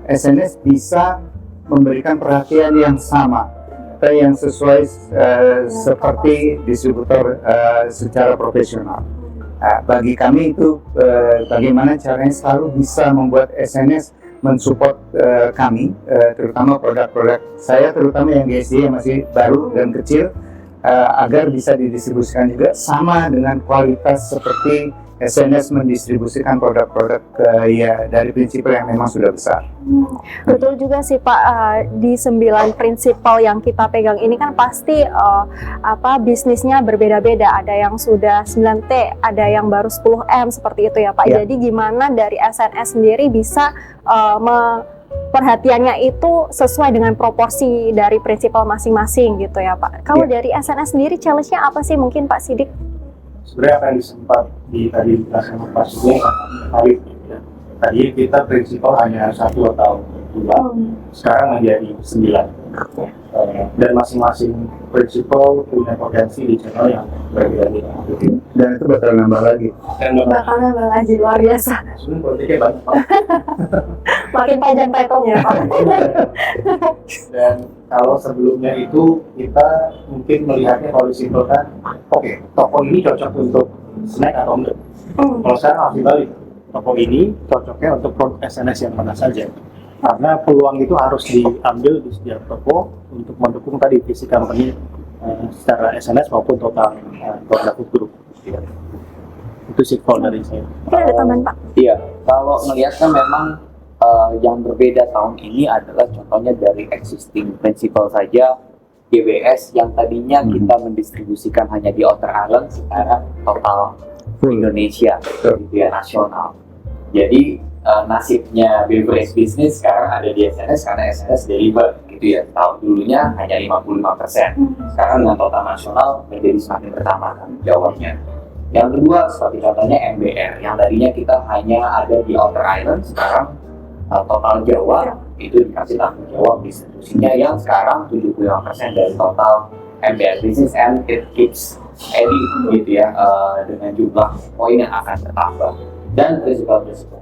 SNS bisa memberikan perhatian yang sama, yang sesuai seperti distributor secara profesional. Bagi kami itu bagaimana caranya selalu bisa membuat SNS mensupport kami, terutama produk-produk saya, terutama yang GSD yang masih baru dan kecil, agar bisa didistribusikan juga sama dengan kualitas seperti SNS mendistribusikan produk-produk ya dari prinsipal yang memang sudah besar. Betul juga sih Pak, di 9 prinsipal yang kita pegang ini kan pasti bisnisnya berbeda-beda. Ada yang sudah 9T, ada yang baru 10M seperti itu ya Pak. Ya. Jadi gimana dari SNS sendiri bisa perhatiannya itu sesuai dengan proporsi dari prinsipal masing-masing gitu ya Pak. Kalau dari SNS sendiri challenge-nya apa sih mungkin Pak Sidik? Sebenarnya apa yang disempat tadi dijelaskan Pak Sugeng menarik gitu ya. Tadi kita prinsipal hanya 1 atau 2, sekarang menjadi 9. Dan masing-masing prinsipal punya potensi di channel yang berbeda-beda. Dan itu bakal nambah lagi. Dan Bakal nambah lagi, luar biasa. sebenarnya politiknya banyak Pak. Makin panjang title-nya Pak. Dan kalau sebelumnya itu kita mungkin melihatnya kalau disimpulkan, oke, toko ini cocok untuk snack atau enggak. Kalau sekarang harus dibalik, toko ini cocoknya untuk produk SNS yang mana saja. Karena peluang itu harus diambil di setiap toko untuk mendukung tadi visi company secara SNS maupun total produk group. Ya. Itu sih kalau dari saya. Mungkin ada tambahan Pak? Iya, kalau melihatnya memang yang berbeda tahun ini adalah contohnya dari existing principle saja, GBS yang tadinya kita mendistribusikan hanya di Outer Island, sekarang total Indonesia, gitu ya, nasional. Jadi nasibnya beverage business sekarang ada di SNS karena SNS deliver, gitu ya. Tahun dulunya hanya 55%, sekarang dengan total nasional menjadi semakin bertambah jawabnya. Yang kedua, seperti contohnya MBR, yang tadinya kita hanya ada di Outer Island, sekarang total Jawa itu dikasih tanggung jawab distribusinya yang sekarang 75% dari total MBR business, and it keeps adding gitu ya, dengan jumlah poin yang akan bertambah. Dan prinsipal-prinsipal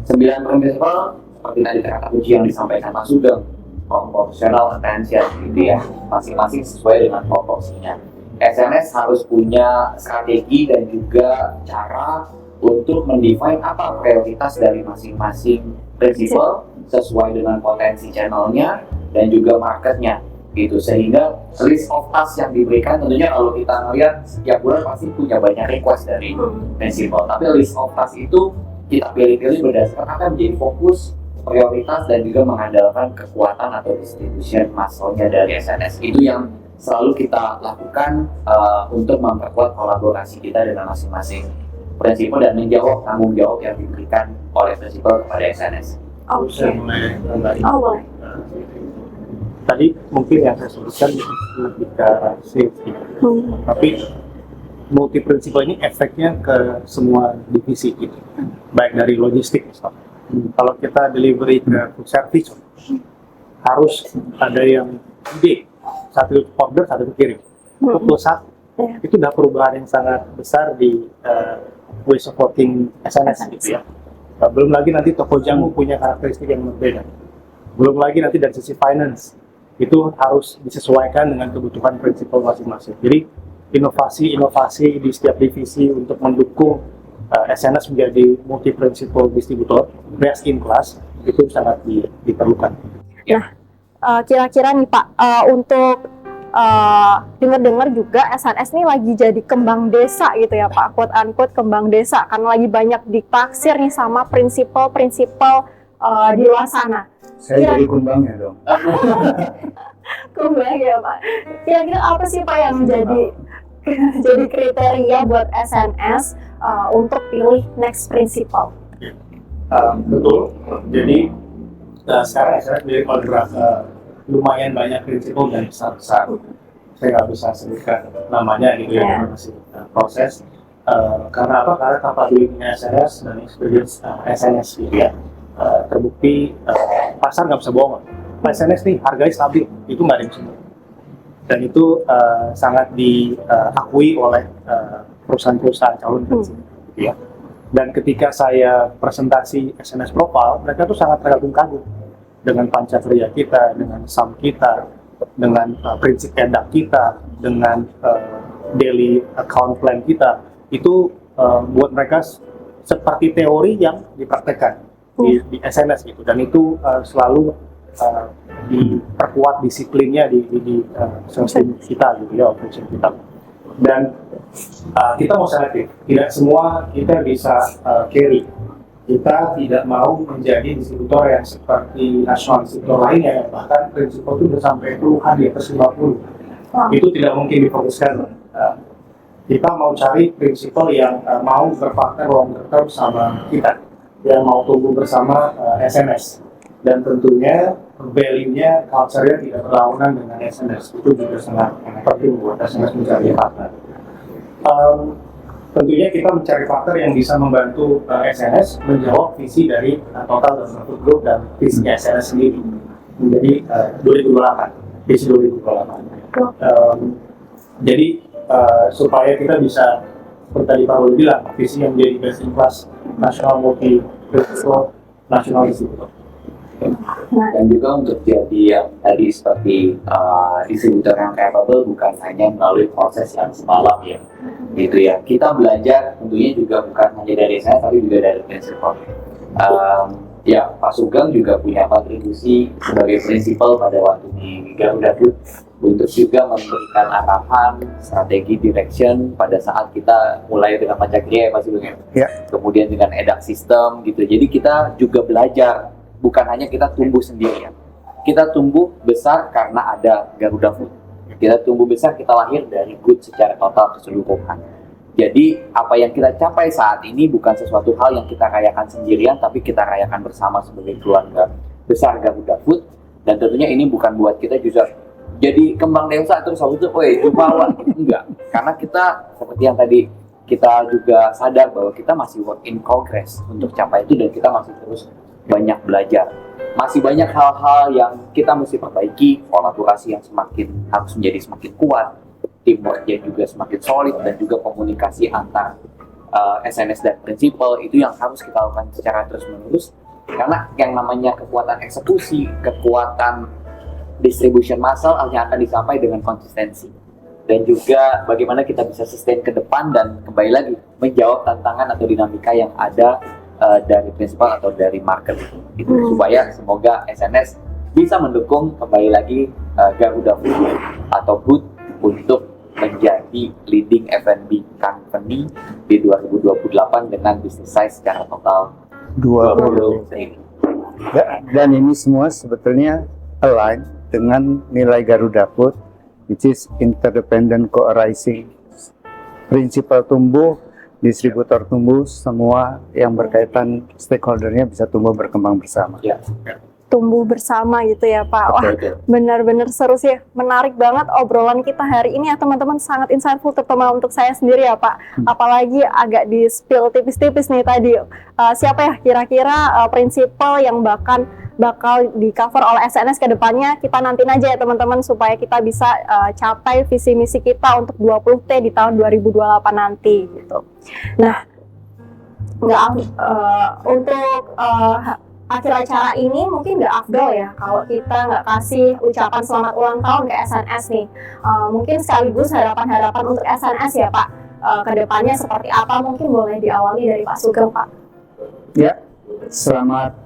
9 prinsipal seperti tadi kata kunci yang disampaikan Mas Sugeng, proportional attention gitu ya, masing-masing sesuai dengan proporsinya. SNS harus punya strategi dan juga cara untuk mendefine apa prioritas dari masing-masing prinsipal sesuai dengan potensi channelnya dan juga marketnya gitu, sehingga list of task yang diberikan tentunya kalau kita melihat setiap bulan pasti punya banyak request dari prinsipal, tapi list of task itu kita pilih-pilih berdasarkan apa yang menjadi fokus, prioritas, dan juga mengandalkan kekuatan atau distribution muscle-nya dari SNS. Itu yang selalu kita lakukan untuk memperkuat kolaborasi kita dengan masing-masing prinsipal dan menjawab tanggung jawab yang diberikan oleh prinsipal kepada SNS. Saya mulai kembali. Boleh. Tadi mungkin yang saya sebutkan lebih ke safety, tapi multi prinsipal ini efeknya ke semua divisi gitu, baik dari logistik misalnya. Kalau kita delivery ke food service harus ada yang ide, satu order satu kirim, plus satu. Itu udah perubahan yang sangat besar di way of working SNS gitu ya. Belum lagi nanti toko jamu punya karakteristik yang berbeda. Belum lagi nanti dari sisi finance itu harus disesuaikan dengan kebutuhan prinsipal masing-masing. Jadi inovasi di setiap divisi untuk mendukung SNS menjadi multi prinsipal distributor best in class itu sangat diperlukan. Nah, kira-kira nih Pak, untuk dengar-dengar juga SNS ini lagi jadi kembang desa gitu ya Pak, quote unquote kembang desa, karena lagi banyak ditaksir nih sama prinsipal di luar sana. Saya jadi kumbangnya dong. Kumbang ya Pak. Kira-kira apa sih Pak yang menjadi jadi kriteria buat SNS untuk pilih next principal? Betul. Jadi sekarang saya sendiri lumayan banyak prinsipal dan besar-besar. Saya nggak bisa sebutkan namanya gitu ya, masih proses. Karena apa? Karena kapabilitasnya SNS dan experience SNS gitu ya. Terbukti pasar nggak bisa bohong. SNS nih harganya stabil, itu nggak ada yang semua. Dan itu sangat diakui oleh perusahaan-perusahaan calon prinsip gitu ya. Dan ketika saya presentasi SNS Profile, mereka tuh sangat terkagum-kagum dengan pancasila kita, dengan SAM kita, dengan prinsip edak kita, dengan daily account plan kita. Itu buat mereka seperti teori yang dipraktekkan di SNS gitu. Dan itu selalu diperkuat disiplinnya di sistem kita gitu ya, operation kita. Dan kita mau selektif, tidak semua kita bisa carry. Kita tidak mau menjadi distributor yang seperti nasional distributor lainnya, bahkan prinsipal itu sudah sampai puluhan di atas 50. Itu tidak mungkin difokuskan. Kita mau cari prinsipal yang mau berpartner long term sama kita, yang mau tumbuh bersama SNS. Dan tentunya value-nya, culture-nya tidak berlawanan dengan SNS. Itu juga sangat penting buat SNS mencari partner. Tentunya kita mencari partner yang bisa membantu SNS menjawab visi dari total dan satu grup dan visi SNS sendiri menjadi 2028, visi 2028. Jadi supaya kita bisa seperti tadi Pak Ruli bilang, visi yang menjadi best in class nasional multi nasional distributor. Dan juga untuk jadi yang tadi seperti distributor yang capable bukan hanya melalui proses yang semalam ya, gitu ya. Kita belajar tentunya juga bukan hanya dari saya tapi juga dari prinsipal. Ya, Pak Sugeng juga punya kontribusi sebagai prinsipal pada waktu di Garuda Food untuk juga memberikan arahan, strategi, direction pada saat kita mulai dengan Pancasila ya Pak Sugeng. Ya. Kemudian dengan edak sistem gitu. Jadi kita juga belajar. Bukan hanya kita tumbuh sendirian, kita tumbuh besar karena ada Garuda Food. Kita tumbuh besar, kita lahir dari good secara total keseluruhan. Jadi apa yang kita capai saat ini bukan sesuatu hal yang kita rayakan sendirian, tapi kita rayakan bersama sebagai keluarga besar Garuda Food. Dan tentunya ini bukan buat kita juga jadi kembang dewasa terus habis itu, jumawa enggak. Karena kita seperti yang tadi kita juga sadar bahwa kita masih work in progress untuk capai itu dan kita masih terus banyak belajar. Masih banyak hal-hal yang kita mesti perbaiki, kolaborasi yang harus menjadi semakin kuat, teamworknya juga semakin solid, dan juga komunikasi antar SNS dan prinsipal itu yang harus kita lakukan secara terus-menerus. Karena yang namanya kekuatan eksekusi, kekuatan distribution massal hanya akan dicapai dengan konsistensi. Dan juga bagaimana kita bisa sustain ke depan dan kembali lagi menjawab tantangan atau dinamika yang ada dari prinsipal atau dari market gitu, supaya semoga SNS bisa mendukung kembali lagi Garuda Food atau Food untuk menjadi leading F&B company di 2028 dengan bisnis size secara total 20 triliun. Dan ini semua sebetulnya align dengan nilai Garuda Food, which is interdependent co-arising. Prinsipal tumbuh, distributor tumbuh, semua yang berkaitan stakeholdernya bisa tumbuh berkembang bersama. Ya. Tumbuh bersama gitu ya Pak. Wah, benar-benar seru sih, menarik banget obrolan kita hari ini ya teman-teman, sangat insightful terutama untuk saya sendiri ya Pak. Apalagi agak di spill tipis-tipis nih tadi. Siapa ya kira-kira prinsipal yang bakal di cover oleh SNS ke depannya, kita nantiin aja ya teman-teman supaya kita bisa capai visi misi kita untuk 20T di tahun 2028 nanti gitu. Nah, untuk akhir acara ini mungkin nggak afdol ya kalau kita nggak kasih ucapan selamat ulang tahun ke SNS nih. Mungkin sekaligus harapan-harapan untuk SNS ya Pak, ke depannya seperti apa, mungkin boleh diawali dari Pak Sugeng Pak. Ya, selamat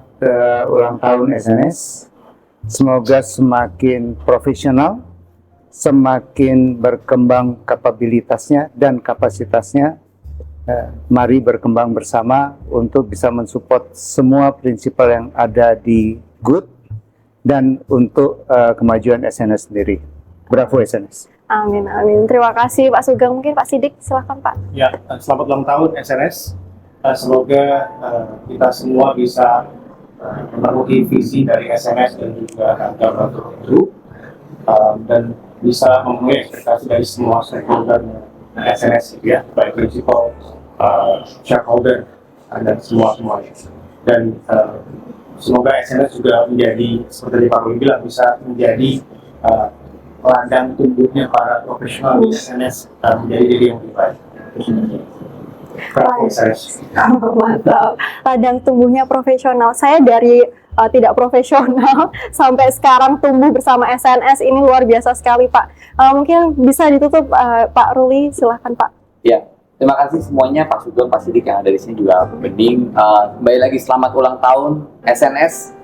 ulang tahun SNS. Semoga semakin profesional, semakin berkembang kapabilitasnya dan kapasitasnya. Mari berkembang bersama untuk bisa mensupport semua prinsipal yang ada di Good dan untuk kemajuan SNS sendiri. Bravo SNS. Amin, amin. Terima kasih Pak Sugeng. Mungkin Pak Sidik, silakan Pak. Ya, selamat ulang tahun SNS. Semoga kita semua bisa memenuhi visi dari SNS dan juga Garuda Food itu, dan bisa memenuhi ekspektasi dari semua stakeholder SNS, ya, baik prinsipal, shareholder, dan semuanya. Dan semoga SNS juga menjadi, seperti Pak Ruli bilang, bisa menjadi ladang tumbuhnya para profesional di SNS, menjadi diri yang lebih baik. Mantap. Ladang tumbuhnya profesional. Saya dari tidak profesional sampai sekarang tumbuh bersama SNS, ini luar biasa sekali Pak. Mungkin bisa ditutup Pak Ruli, silahkan Pak. Ya, terima kasih semuanya, Pak Sugeng, Pak Sidik yang ada di sini juga Bening. Kembali lagi selamat ulang tahun SNS.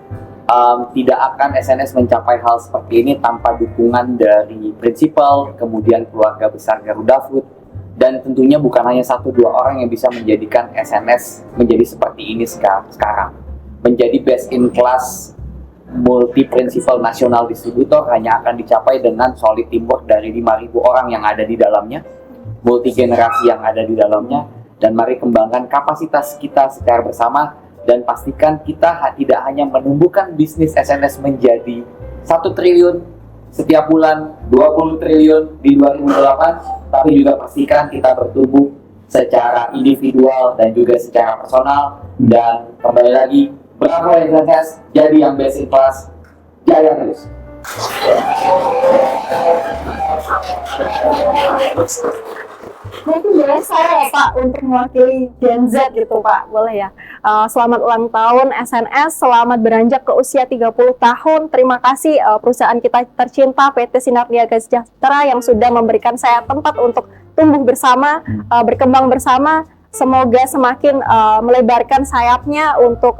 Tidak akan SNS mencapai hal seperti ini tanpa dukungan dari prinsipal, kemudian keluarga besar Garuda Food, dan tentunya bukan hanya 1-2 orang yang bisa menjadikan SNS menjadi seperti ini sekarang. Menjadi best in class multi prinsipal nasional distributor hanya akan dicapai dengan solid teamwork dari 5.000 orang yang ada di dalamnya, multi generasi yang ada di dalamnya, dan mari kembangkan kapasitas kita secara bersama dan pastikan kita tidak hanya menumbuhkan bisnis SNS menjadi 1 triliun setiap bulan, 20 triliun di 2028, tapi juga pastikan kita bertumbuh secara individual dan juga secara personal. Dan kembali lagi, bravo SNS, jadi yang best in class, jaya terus. Mungkin boleh saya ya Pak untuk mewakili Gen Z gitu Pak, boleh ya. Selamat ulang tahun SNS, selamat beranjak ke usia 30 tahun. Terima kasih perusahaan kita tercinta PT Sinar Niaga Sejahtera yang sudah memberikan saya tempat untuk tumbuh bersama, berkembang bersama. Semoga semakin melebarkan sayapnya untuk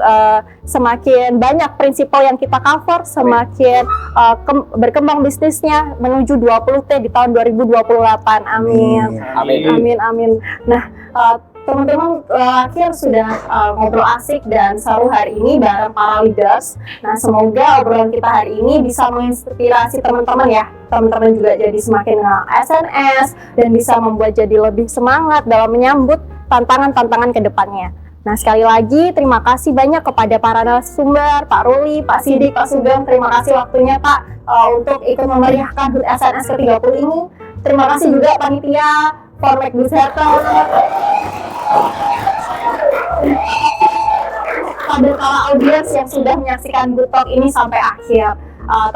semakin banyak prinsipal yang kita cover, semakin berkembang bisnisnya menuju 20T di tahun 2028. Amin. Amin. Amin, amin. Nah, teman-teman akhir sudah ngobrol asik dan seru hari ini bareng para leaders. Nah, semoga obrolan kita hari ini bisa menginspirasi teman-teman ya. Teman-teman juga jadi semakin SNS dan bisa membuat jadi lebih semangat dalam menyambut tantangan-tantangan ke depannya. Nah, sekali lagi terima kasih banyak kepada para narasumber, Pak Ruli, Pak Sidik, Pak Sugeng. Terima kasih waktunya Pak untuk ikut memeriahkan HUT SNS ke-30 ini. Terima kasih juga panitia Formek Buserta, pada para audiens yang sudah menyaksikan Good Talk ini sampai akhir.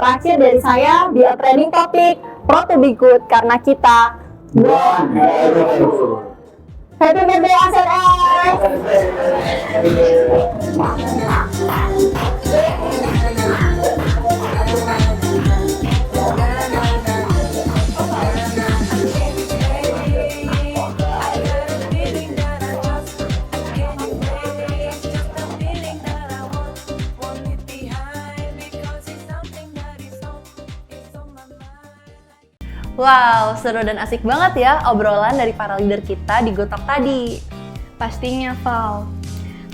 Terakhir dari saya, be a trending topic, proud to be good, karena kita Happy birthday SNS! Wow, seru dan asik banget ya obrolan dari para leader kita di Good Talk tadi. Pastinya, Val.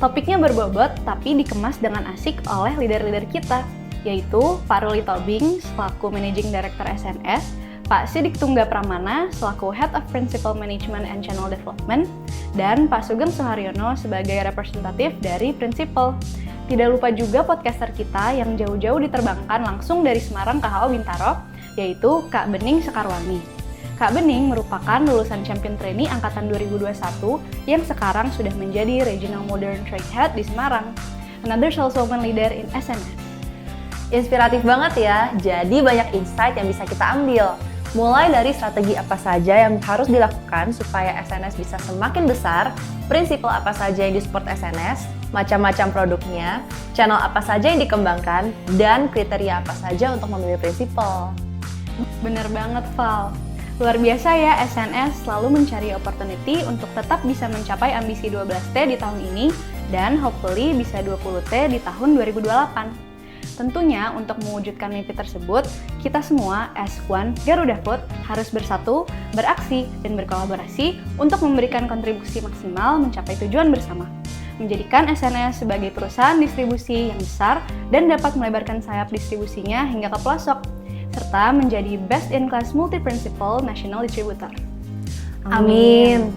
Topiknya berbobot tapi dikemas dengan asik oleh leader-leader kita, yaitu Pak Ruli Tobing selaku Managing Director SNS, Pak Sidik Tungga Pramana selaku Head of Principal Management and Channel Development, dan Pak Sugeng Suharyono sebagai representatif dari Principal. Tidak lupa juga podcaster kita yang jauh-jauh diterbangkan langsung dari Semarang ke HO Bintaro, yaitu Kak Bening Sekarwangi. Kak Bening merupakan lulusan Champion Trainee Angkatan 2021 yang sekarang sudah menjadi Regional Modern Trade Head di Semarang. Another saleswoman leader in SNS. Inspiratif banget ya, jadi banyak insight yang bisa kita ambil. Mulai dari strategi apa saja yang harus dilakukan supaya SNS bisa semakin besar, prinsipal apa saja yang disupport SNS, macam-macam produknya, channel apa saja yang dikembangkan, dan kriteria apa saja untuk memilih prinsipal. Bener banget, Val. Luar biasa ya, SNS selalu mencari opportunity untuk tetap bisa mencapai ambisi 12T di tahun ini dan hopefully bisa 20T di tahun 2028. Tentunya untuk mewujudkan mimpi tersebut, kita semua as One Garuda Food harus bersatu, beraksi, dan berkolaborasi untuk memberikan kontribusi maksimal mencapai tujuan bersama. Menjadikan SNS sebagai perusahaan distribusi yang besar dan dapat melebarkan sayap distribusinya hingga ke pelosok. serta menjadi Best in Class Multi-Principal National Distributor. Amin.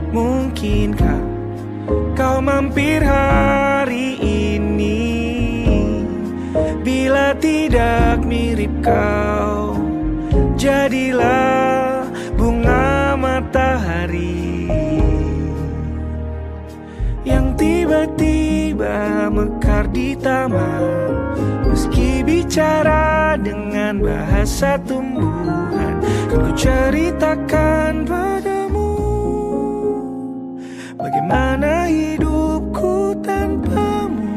Mungkinkah kau mampir hari ini? Bila tidak mirip kau, jadilah bunga matahari yang tiba-tiba mekar di taman. Meski bicara dengan bahasa tumbuhan, kan ku ceritakan padamu bagaimana hidupku tanpamu.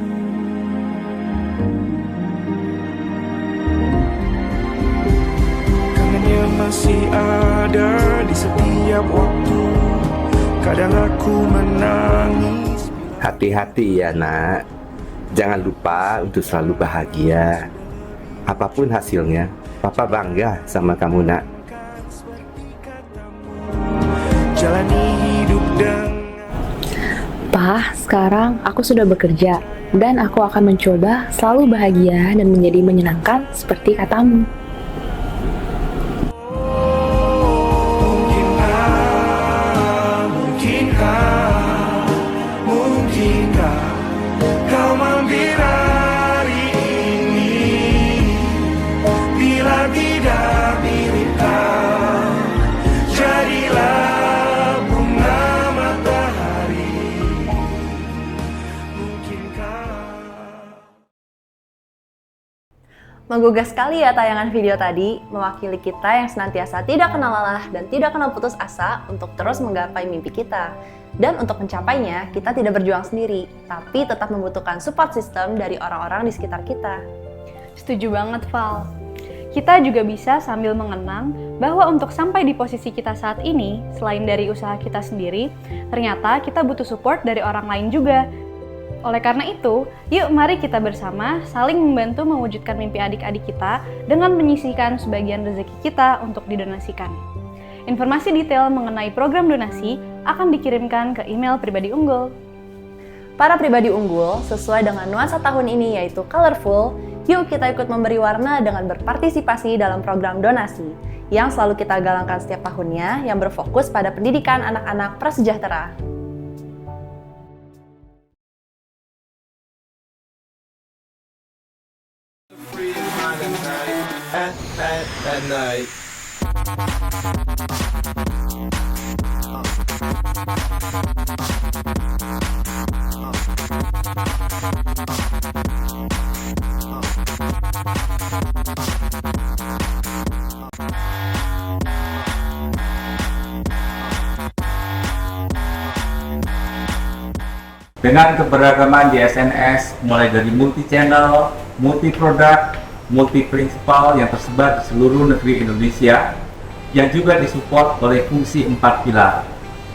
Kangennya masih ada di setiap waktu. Kadang aku menangis. Hati-hati ya nak, jangan lupa untuk selalu bahagia. Apapun hasilnya, Papa bangga sama kamu nak. Jalani hidup dan Pa, sekarang aku sudah bekerja dan aku akan mencoba selalu bahagia dan menjadi menyenangkan seperti katamu. Mungkinkah kau mampir hari ini? Bila tidak mirip kau, jadilah bunga matahari. Menggugah sekali ya tayangan video tadi, mewakili kita yang senantiasa tidak kenal lelah dan tidak kenal putus asa untuk terus menggapai mimpi kita. Dan untuk mencapainya, kita tidak berjuang sendiri, tapi tetap membutuhkan support system dari orang-orang di sekitar kita. Setuju banget, Val. Kita juga bisa sambil mengenang bahwa untuk sampai di posisi kita saat ini, selain dari usaha kita sendiri, ternyata kita butuh support dari orang lain juga. Oleh karena itu, yuk mari kita bersama saling membantu mewujudkan mimpi adik-adik kita dengan menyisihkan sebagian rezeki kita untuk didonasikan. Informasi detail mengenai program donasi akan dikirimkan ke email pribadi unggul. Para pribadi unggul, sesuai dengan nuansa tahun ini yaitu colorful, yuk kita ikut memberi warna dengan berpartisipasi dalam program donasi yang selalu kita galangkan setiap tahunnya yang berfokus pada pendidikan anak-anak prasejahtera. At night. Dengan keberagaman di SNS, mulai dari multi-channel, multi-produk, multi-prinsipal yang tersebar di seluruh negeri Indonesia, yang juga disupport oleh fungsi 4 pilar.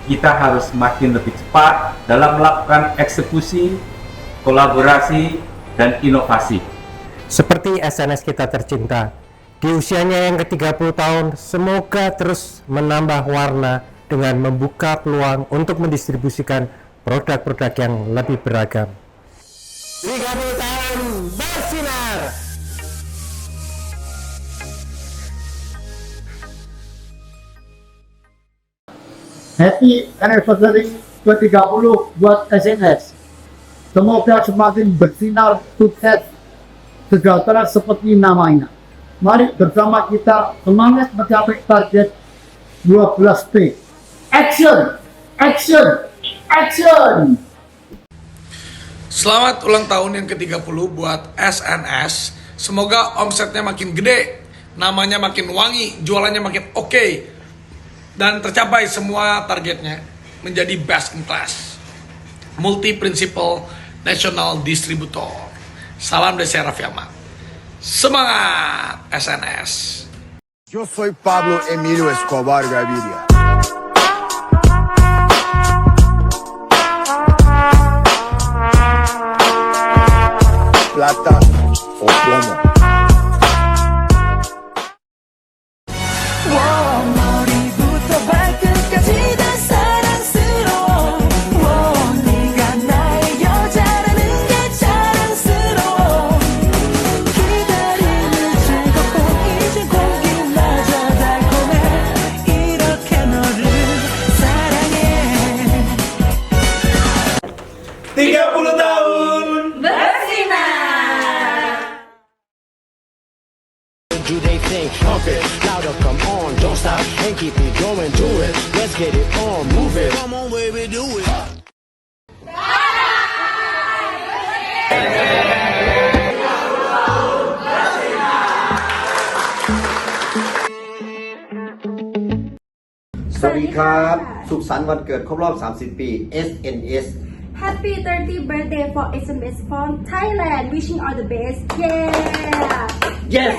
Kita harus semakin lebih cepat dalam melakukan eksekusi, kolaborasi, dan inovasi. Seperti SNS kita tercinta, di usianya yang ke-30 tahun, semoga terus menambah warna dengan membuka peluang untuk mendistribusikan produk-produk yang lebih beragam. 30 tahun bersinar! Happy anniversary ke-30 buat SNS. Semoga semakin bersinar, sukses, sejahtera seperti namanya. Mari bersama kita semangat mencapai target 12P. Action! Action! Action! Selamat ulang tahun yang ke-30 buat SNS. Semoga omsetnya makin gede, namanya makin wangi, jualannya makin oke, dan tercapai semua targetnya menjadi best in class. Multi-principal national distributor. Salam dari saya Raffi Ahmad. Semangat SNS. Yo soy Pablo Emilio Escobar Gaviria. Plata o plomo. Do they think, pump it, louder, come on, don't stop, and keep it going, do it, let's get it on, move it, come on baby, do it. Sawasdee สุขสันต์วันเกิดครบรอบ 30 ปี SNS Happy 30th birthday for SMS from Thailand. Wishing all the best. Yeah. Yes.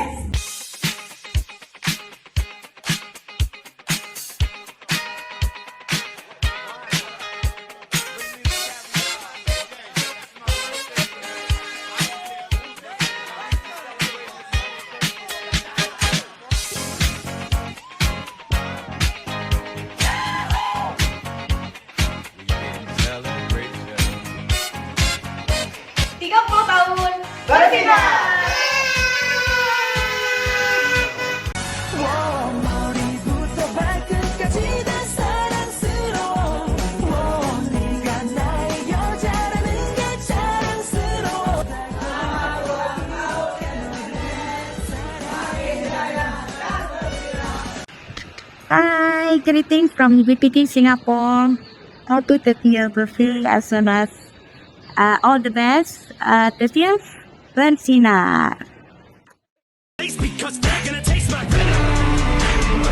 Hi, greetings from VPT Singapore. How to the year birthday as well as all the best. The year Bersinar. Because they're gonna taste my venom.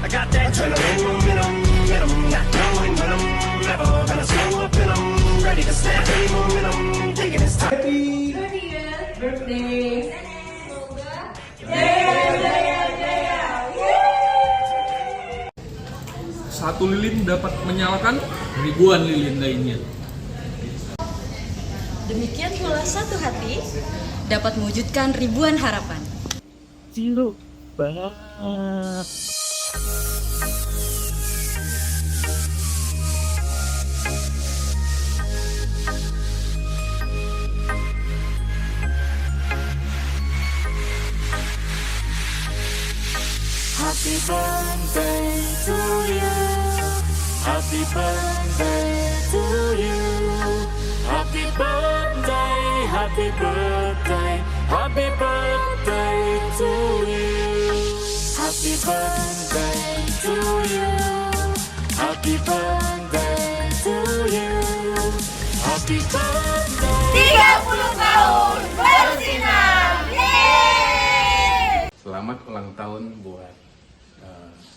I got that momentum, not knowing when I'm never gonna slow up and I'm ready to snap any momentum. Taking this time. Happy 30th birthday. satu lilin dapat menyalakan ribuan lilin lainnya. Demikian pula satu hati dapat mewujudkan ribuan harapan. Zero banget. Happy birthday to you. Happy birthday to you. Happy birthday, happy birthday, happy birthday to you. Happy birthday to you. Happy birthday to you. Happy birthday. 30 tahun bersinar. Yeay! Selamat ulang tahun buat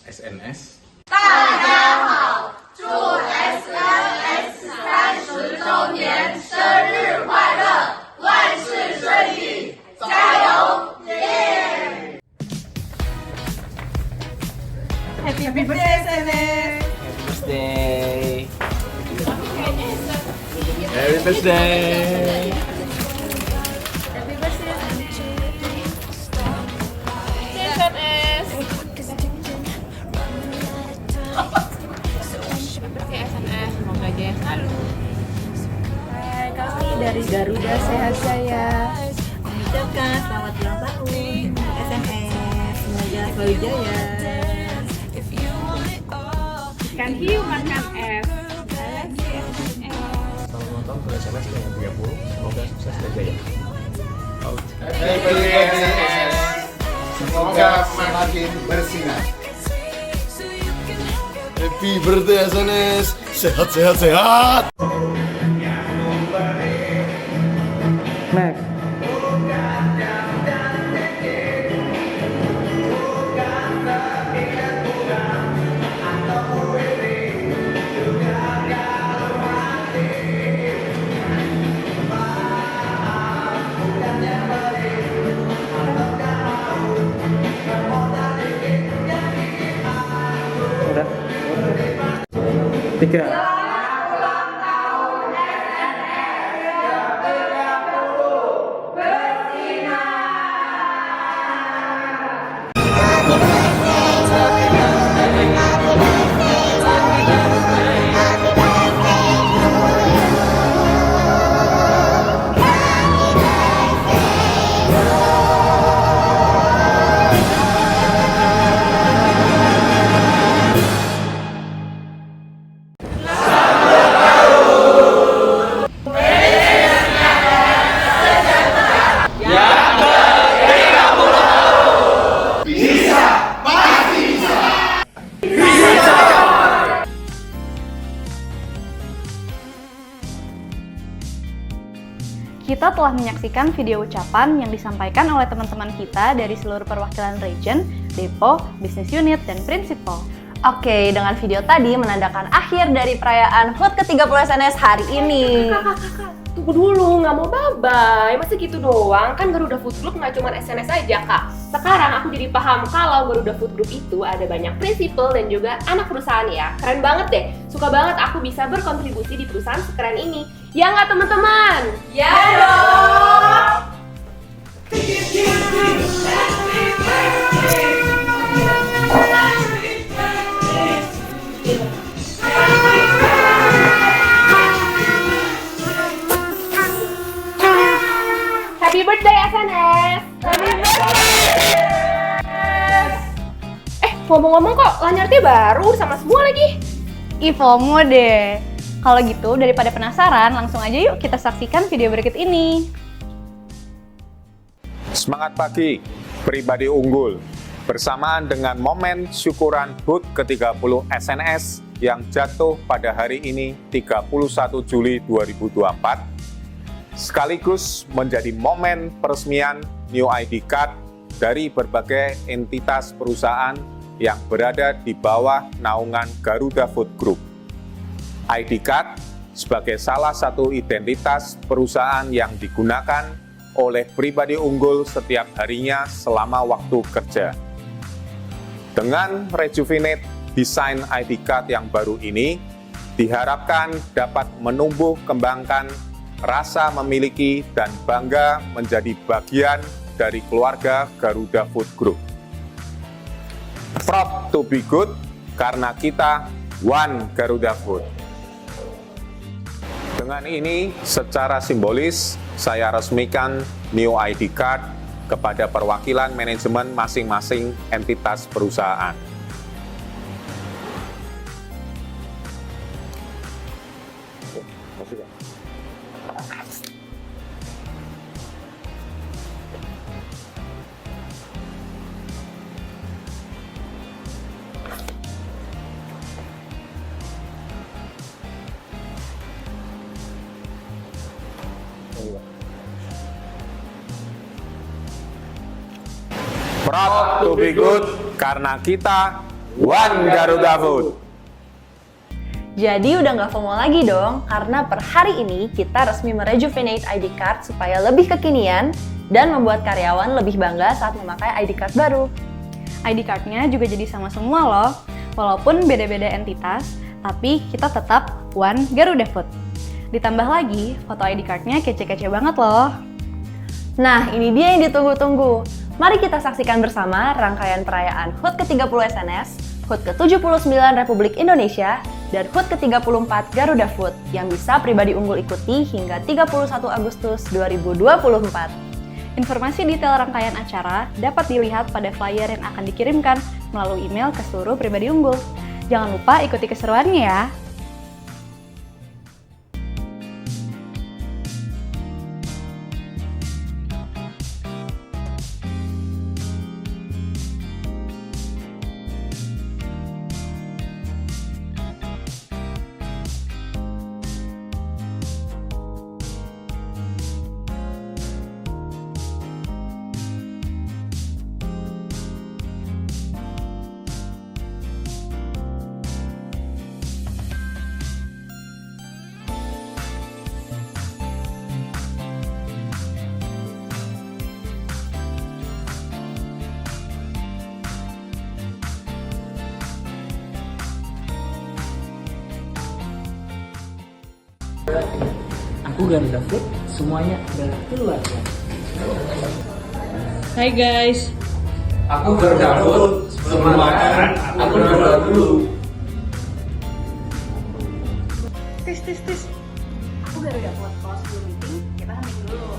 SNS. 大家好，祝 SNS 30周年生日快乐，万事顺利，加油！耶！ Happy birthday SNS. Birthday. Happy birthday. Semoga jaya selalu. Hai, kami dari Garuda Sehat Jaya mengucapkan selamat ulang tahun SNS. Semoga selalu jaya. Ikan hiu makan es. Selamat ulang tahun ke SNS yang 30. Semoga sukses dan jaya. Semoga semakin bersinar. Happy birthday SNS. Sehat, sehat, sehat. Next. Udah. 3. Kita telah menyaksikan video ucapan yang disampaikan oleh teman-teman kita dari seluruh perwakilan region, depo, business unit, dan prinsipal. Oke, dengan video tadi menandakan akhir dari perayaan HUT ke-30 SNS hari ini. Kakak, tunggu dulu, nggak mau bye-bye. Masa gitu doang? Kan Garuda Food Group nggak cuma SNS aja, Kak. Sekarang aku jadi paham kalau Garuda Food Group itu ada banyak prinsipal dan juga anak perusahaan ya. Keren banget deh. Suka banget aku bisa berkontribusi di perusahaan sekeren ini. Ya nggak, teman-teman? Ya dong! Happy birthday SNS! Happy birthday! Ngomong-ngomong kok lanyarnya baru sama semua lagi. Ih, FOMO deh. Kalau gitu, daripada penasaran, langsung aja yuk kita saksikan video berikut ini. Semangat pagi, pribadi unggul. Bersamaan dengan momen syukuran HUT ke-30 SNS yang jatuh pada hari ini 31 Juli 2024, sekaligus menjadi momen peresmian New ID Card dari berbagai entitas perusahaan yang berada di bawah naungan Garuda Food Group. ID Card sebagai salah satu identitas perusahaan yang digunakan oleh pribadi unggul setiap harinya selama waktu kerja. Dengan Rejuvenate desain ID card yang baru ini diharapkan dapat menumbuh kembangkan rasa memiliki dan bangga menjadi bagian dari keluarga Garuda Food Group. Proud to be good karena kita One Garuda Food. Dengan ini, secara simbolis, saya resmikan New ID Card kepada perwakilan manajemen masing-masing entitas perusahaan. Proud to be good karena kita One Garuda Food. Jadi udah nggak FOMO lagi dong, karena per hari ini kita resmi merejuvenate ID card supaya lebih kekinian dan membuat karyawan lebih bangga saat memakai ID card baru. ID card-nya juga jadi sama semua loh, walaupun beda-beda entitas, tapi kita tetap One Garuda Food. Ditambah lagi, foto ID card-nya kece-kece banget loh. Nah, ini dia yang ditunggu-tunggu. Mari kita saksikan bersama rangkaian perayaan HUT ke-30 SNS, HUT ke-79 Republik Indonesia, dan HUT ke-34 Garuda Food yang bisa pribadi unggul ikuti hingga 31 Agustus 2024. Informasi detail rangkaian acara dapat dilihat pada flyer yang akan dikirimkan melalui email ke seluruh pribadi unggul. Jangan lupa ikuti keseruannya ya! Aku Garuda Food, semuanya adalah keluarga. Hai guys. Aku Garuda Food, sebelum makan aku berdoa dulu. Tis. Aku Garuda Food, kalau sebelum meeting, kita meeting dulu.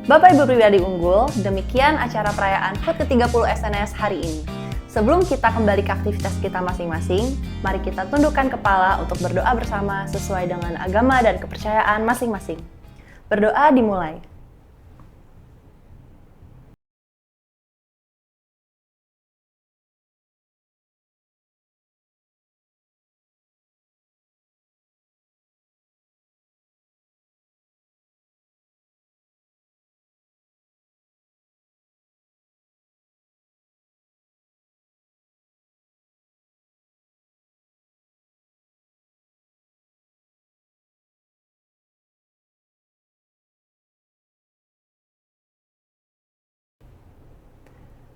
Bapak Ibu pribadi unggul, demikian acara perayaan HUT ke-30 SNS hari ini. Sebelum kita kembali ke aktivitas kita masing-masing, mari kita tundukkan kepala untuk berdoa bersama sesuai dengan agama dan kepercayaan masing-masing. Berdoa dimulai.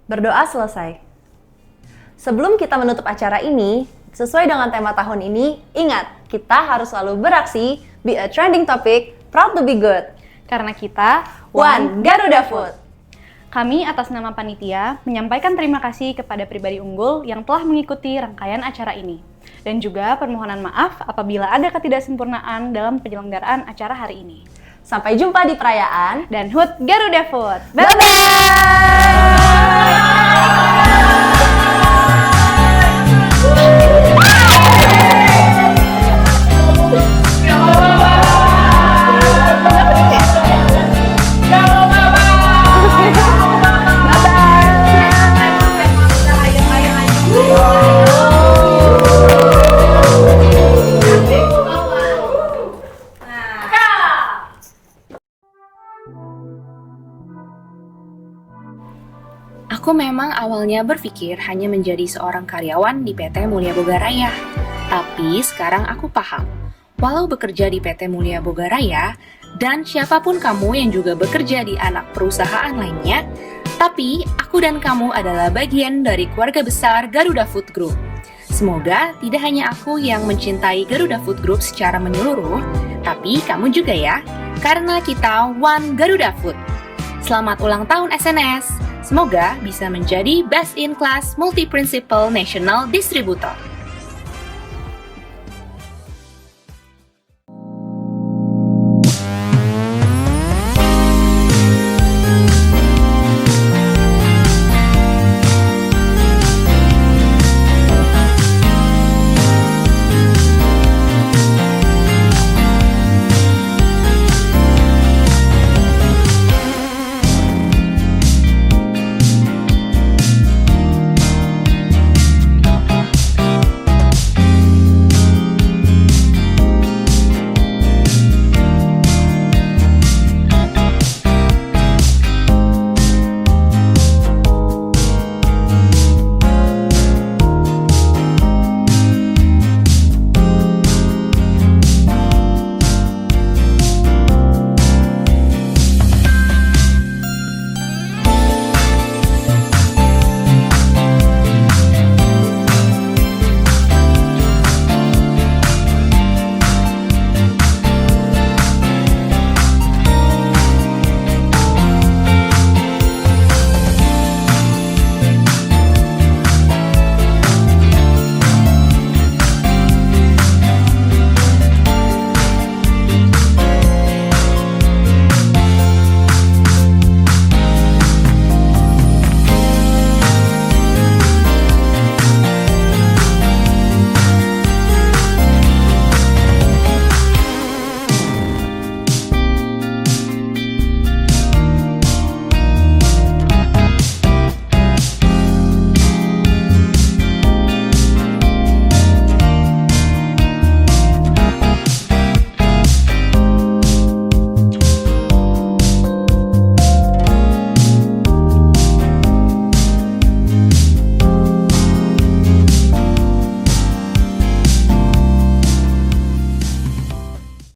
Berdoa selesai. Sebelum kita menutup acara ini, sesuai dengan tema tahun ini, ingat, kita harus selalu beraksi, be a trending topic, proud to be good. Karena kita One Garuda Food. Kami atas nama panitia menyampaikan terima kasih kepada pribadi unggul yang telah mengikuti rangkaian acara ini. Dan juga permohonan maaf apabila ada ketidaksempurnaan dalam penyelenggaraan acara hari ini. Sampai jumpa di perayaan dan HUT Garuda Food. Bye-bye! Aku memang awalnya berpikir hanya menjadi seorang karyawan di PT Mulia Boga Raya. Tapi sekarang aku paham, walau bekerja di PT Mulia Boga Raya, dan siapapun kamu yang juga bekerja di anak perusahaan lainnya, tapi aku dan kamu adalah bagian dari keluarga besar Garuda Food Group. Semoga tidak hanya aku yang mencintai Garuda Food Group secara menyeluruh, tapi kamu juga ya, karena kita One Garuda Food. Selamat ulang tahun SNS! Semoga bisa menjadi best in class multi-principal national distributor.